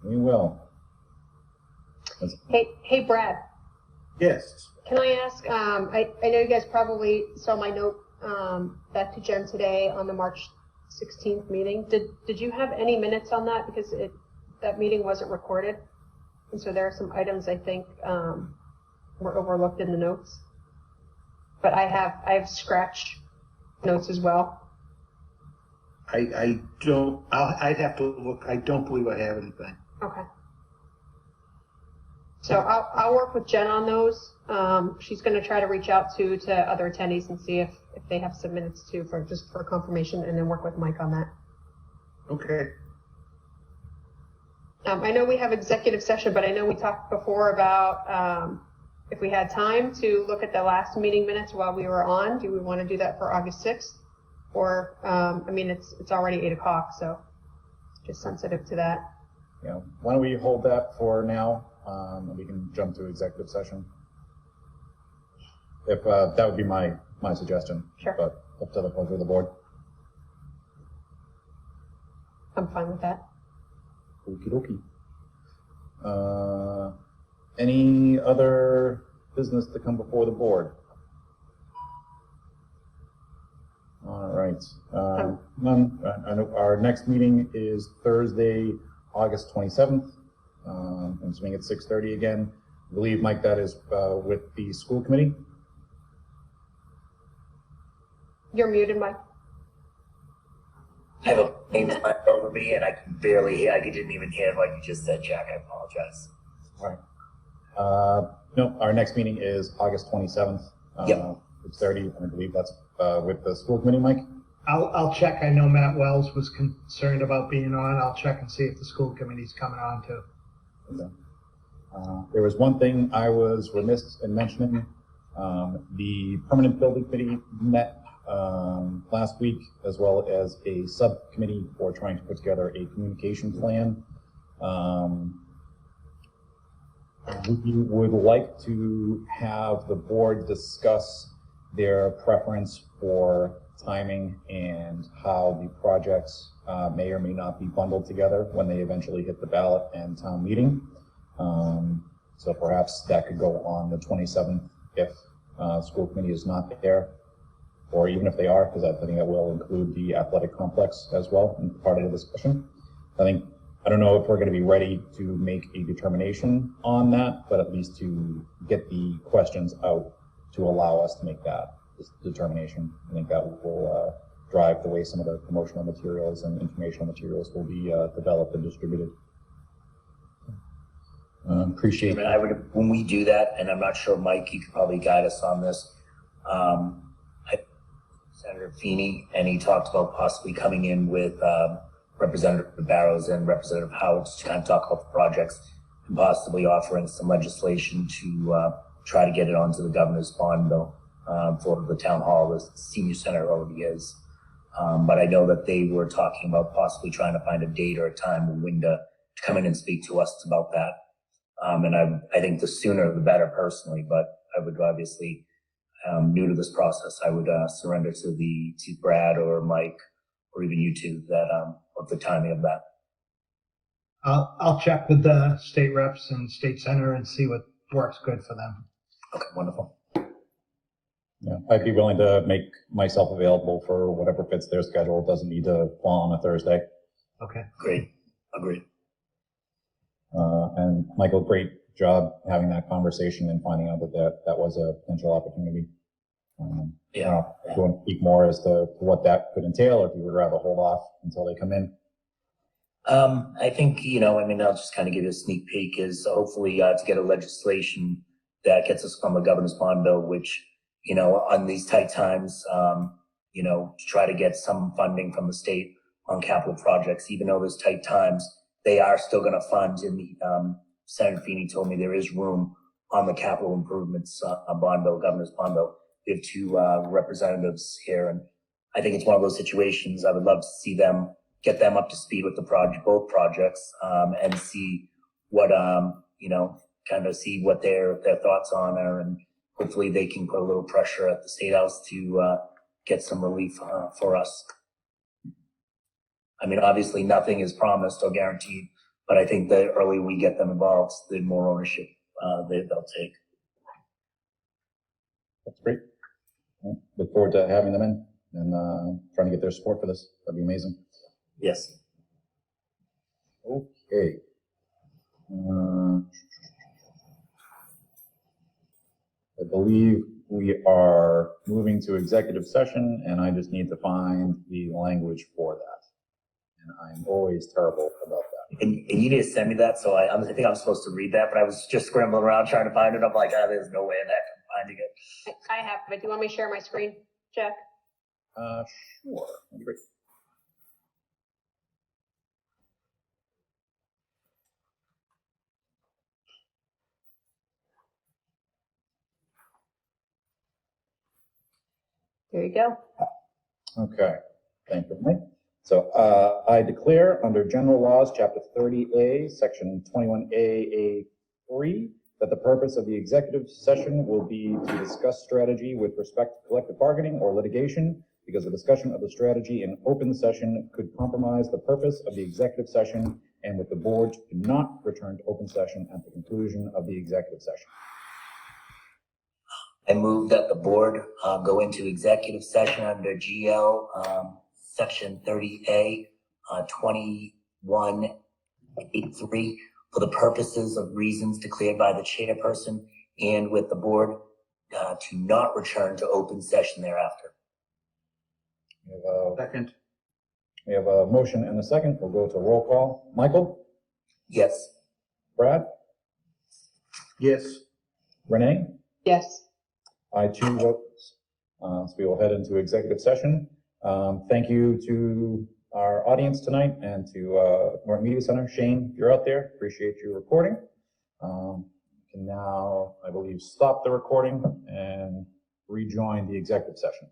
We will. Hey, Brad. Yes. Can I ask, I know you guys probably saw my note back to Jen today on the March 16th meeting. Did you have any minutes on that? Because that meeting wasn't recorded. And so there are some items I think were overlooked in the notes. But I have scratch notes as well. I'd have to look. I don't believe I have anything. Okay. So I'll work with Jen on those. She's going to try to reach out to other attendees and see if they have some minutes too for confirmation, and then work with Mike on that. Okay. I know we have executive session, but I know we talked before about if we had time to look at the last meeting minutes while we were on. Do we want to do that for August 6th? Or, I mean, it's already 8 o'clock, so just sensitive to that. Yeah. Why don't we hold that for now, and we can jump to executive session. If that would be my suggestion. Sure. But up to the pleasure of the board. I'm fine with that. Okie dokie. Any other business to come before the board? All right. None. I know our next meeting is Thursday, August 27th. I'm assuming it's 6:30 again. I believe, Mike, that is with the school committee. You're muted, Mike. I have a plane flying over me, and I can barely hear. I didn't even hear what you just said, Jack. I apologize. All right. No, our next meeting is August 27th. Yep. 6:30. I believe that's with the school committee, Mike. I'll check. I know Matt Wells was concerned about being on. I'll check and see if the school committee's coming on too. Okay. There was one thing I was remiss in mentioning. The permanent building committee met last week, as well as a subcommittee for trying to put together a communication plan. We would like to have the board discuss their preference for timing and how the projects may or may not be bundled together when they eventually hit the ballot and town meeting. So perhaps that could go on the 27th if school committee is not there. or even if they are, because I think that will include the athletic complex as well in part of the discussion. I don't know if we're going to be ready to make a determination on that, but at least to get the questions out to allow us to make that determination. I think that will drive the way some of the promotional materials and informational materials will be developed and distributed. Appreciate I would, when we do that, and I'm not sure, Mike, you could probably guide us on this. Senator Feeney, and he talked about possibly coming in with Representative Barrows and Representative Howard to kind of talk about the projects and possibly offering some legislation to try to get it onto the governor's bond bill for the town hall. The senior center already is. But I know that they were talking about possibly trying to find a date or a time, a window to come in and speak to us about that. And I think the sooner the better personally, but I would obviously, new to this process, I would surrender to Brad or Mike or even you two that of the timing of that. I'll check with the state reps and state center and see what works good for them. Okay, wonderful. Yeah, I'd be willing to make myself available for whatever fits their schedule. It doesn't need to fall on a Thursday. Okay. Great. Agreed. And Michael, great job having that conversation and finding out that was a potential opportunity. Yeah. If you want to speak more as to what that could entail, or if you would rather hold off until they come in. I think, I'll just kind of give you a sneak peek is hopefully to get a legislation that gets us from the governor's bond bill, which, on these tight times, to try to get some funding from the state on capital projects, even though there's tight times, they are still going to fund in the, Senator Feeney told me there is room on the capital improvements bond bill, governor's bond bill. We have two representatives here, and I think it's one of those situations I would love to see them, get them up to speed with the project, both projects, and see what, kind of see what their thoughts on are, and hopefully they can put a little pressure at the State House to get some relief for us. Obviously nothing is promised or guaranteed, but I think the earlier we get them involved, the more ownership they'll take. That's great. Look forward to having them in and trying to get their support for this. That'd be amazing. Yes. Okay. I believe we are moving to executive session, and I just need to find the language for that. And I'm always terrible about that. And you need to send me that, so I think I'm supposed to read that, but I was just scrambling around trying to find it. I'm like, there's no way in heck I'm finding it. I have it. Do you want me to share my screen, Jack? Sure. Great. There you go. Okay. Thank you, Mike. So I declare under General Laws, Chapter 30A, Section 21A(a)(3), that the purpose of the executive session will be to discuss strategy with respect to collective bargaining or litigation, because the discussion of the strategy in open session could compromise the purpose of the executive session, and with the board to not return to open session at the conclusion of the executive session. I move that the board go into executive session under GL Section 30A 21(a)(3) for the purposes of reasons declared by the chairperson, and with the board to not return to open session thereafter. Second. We have a motion and a second. We'll go to roll call. Michael? Yes. Brad? Yes. Renee? Yes. I too vote. So we will head into executive session. Thank you to our audience tonight and to Norton Media Center. Shane, if you're out there, appreciate you recording. You can now, I believe, stop the recording and rejoin the executive session.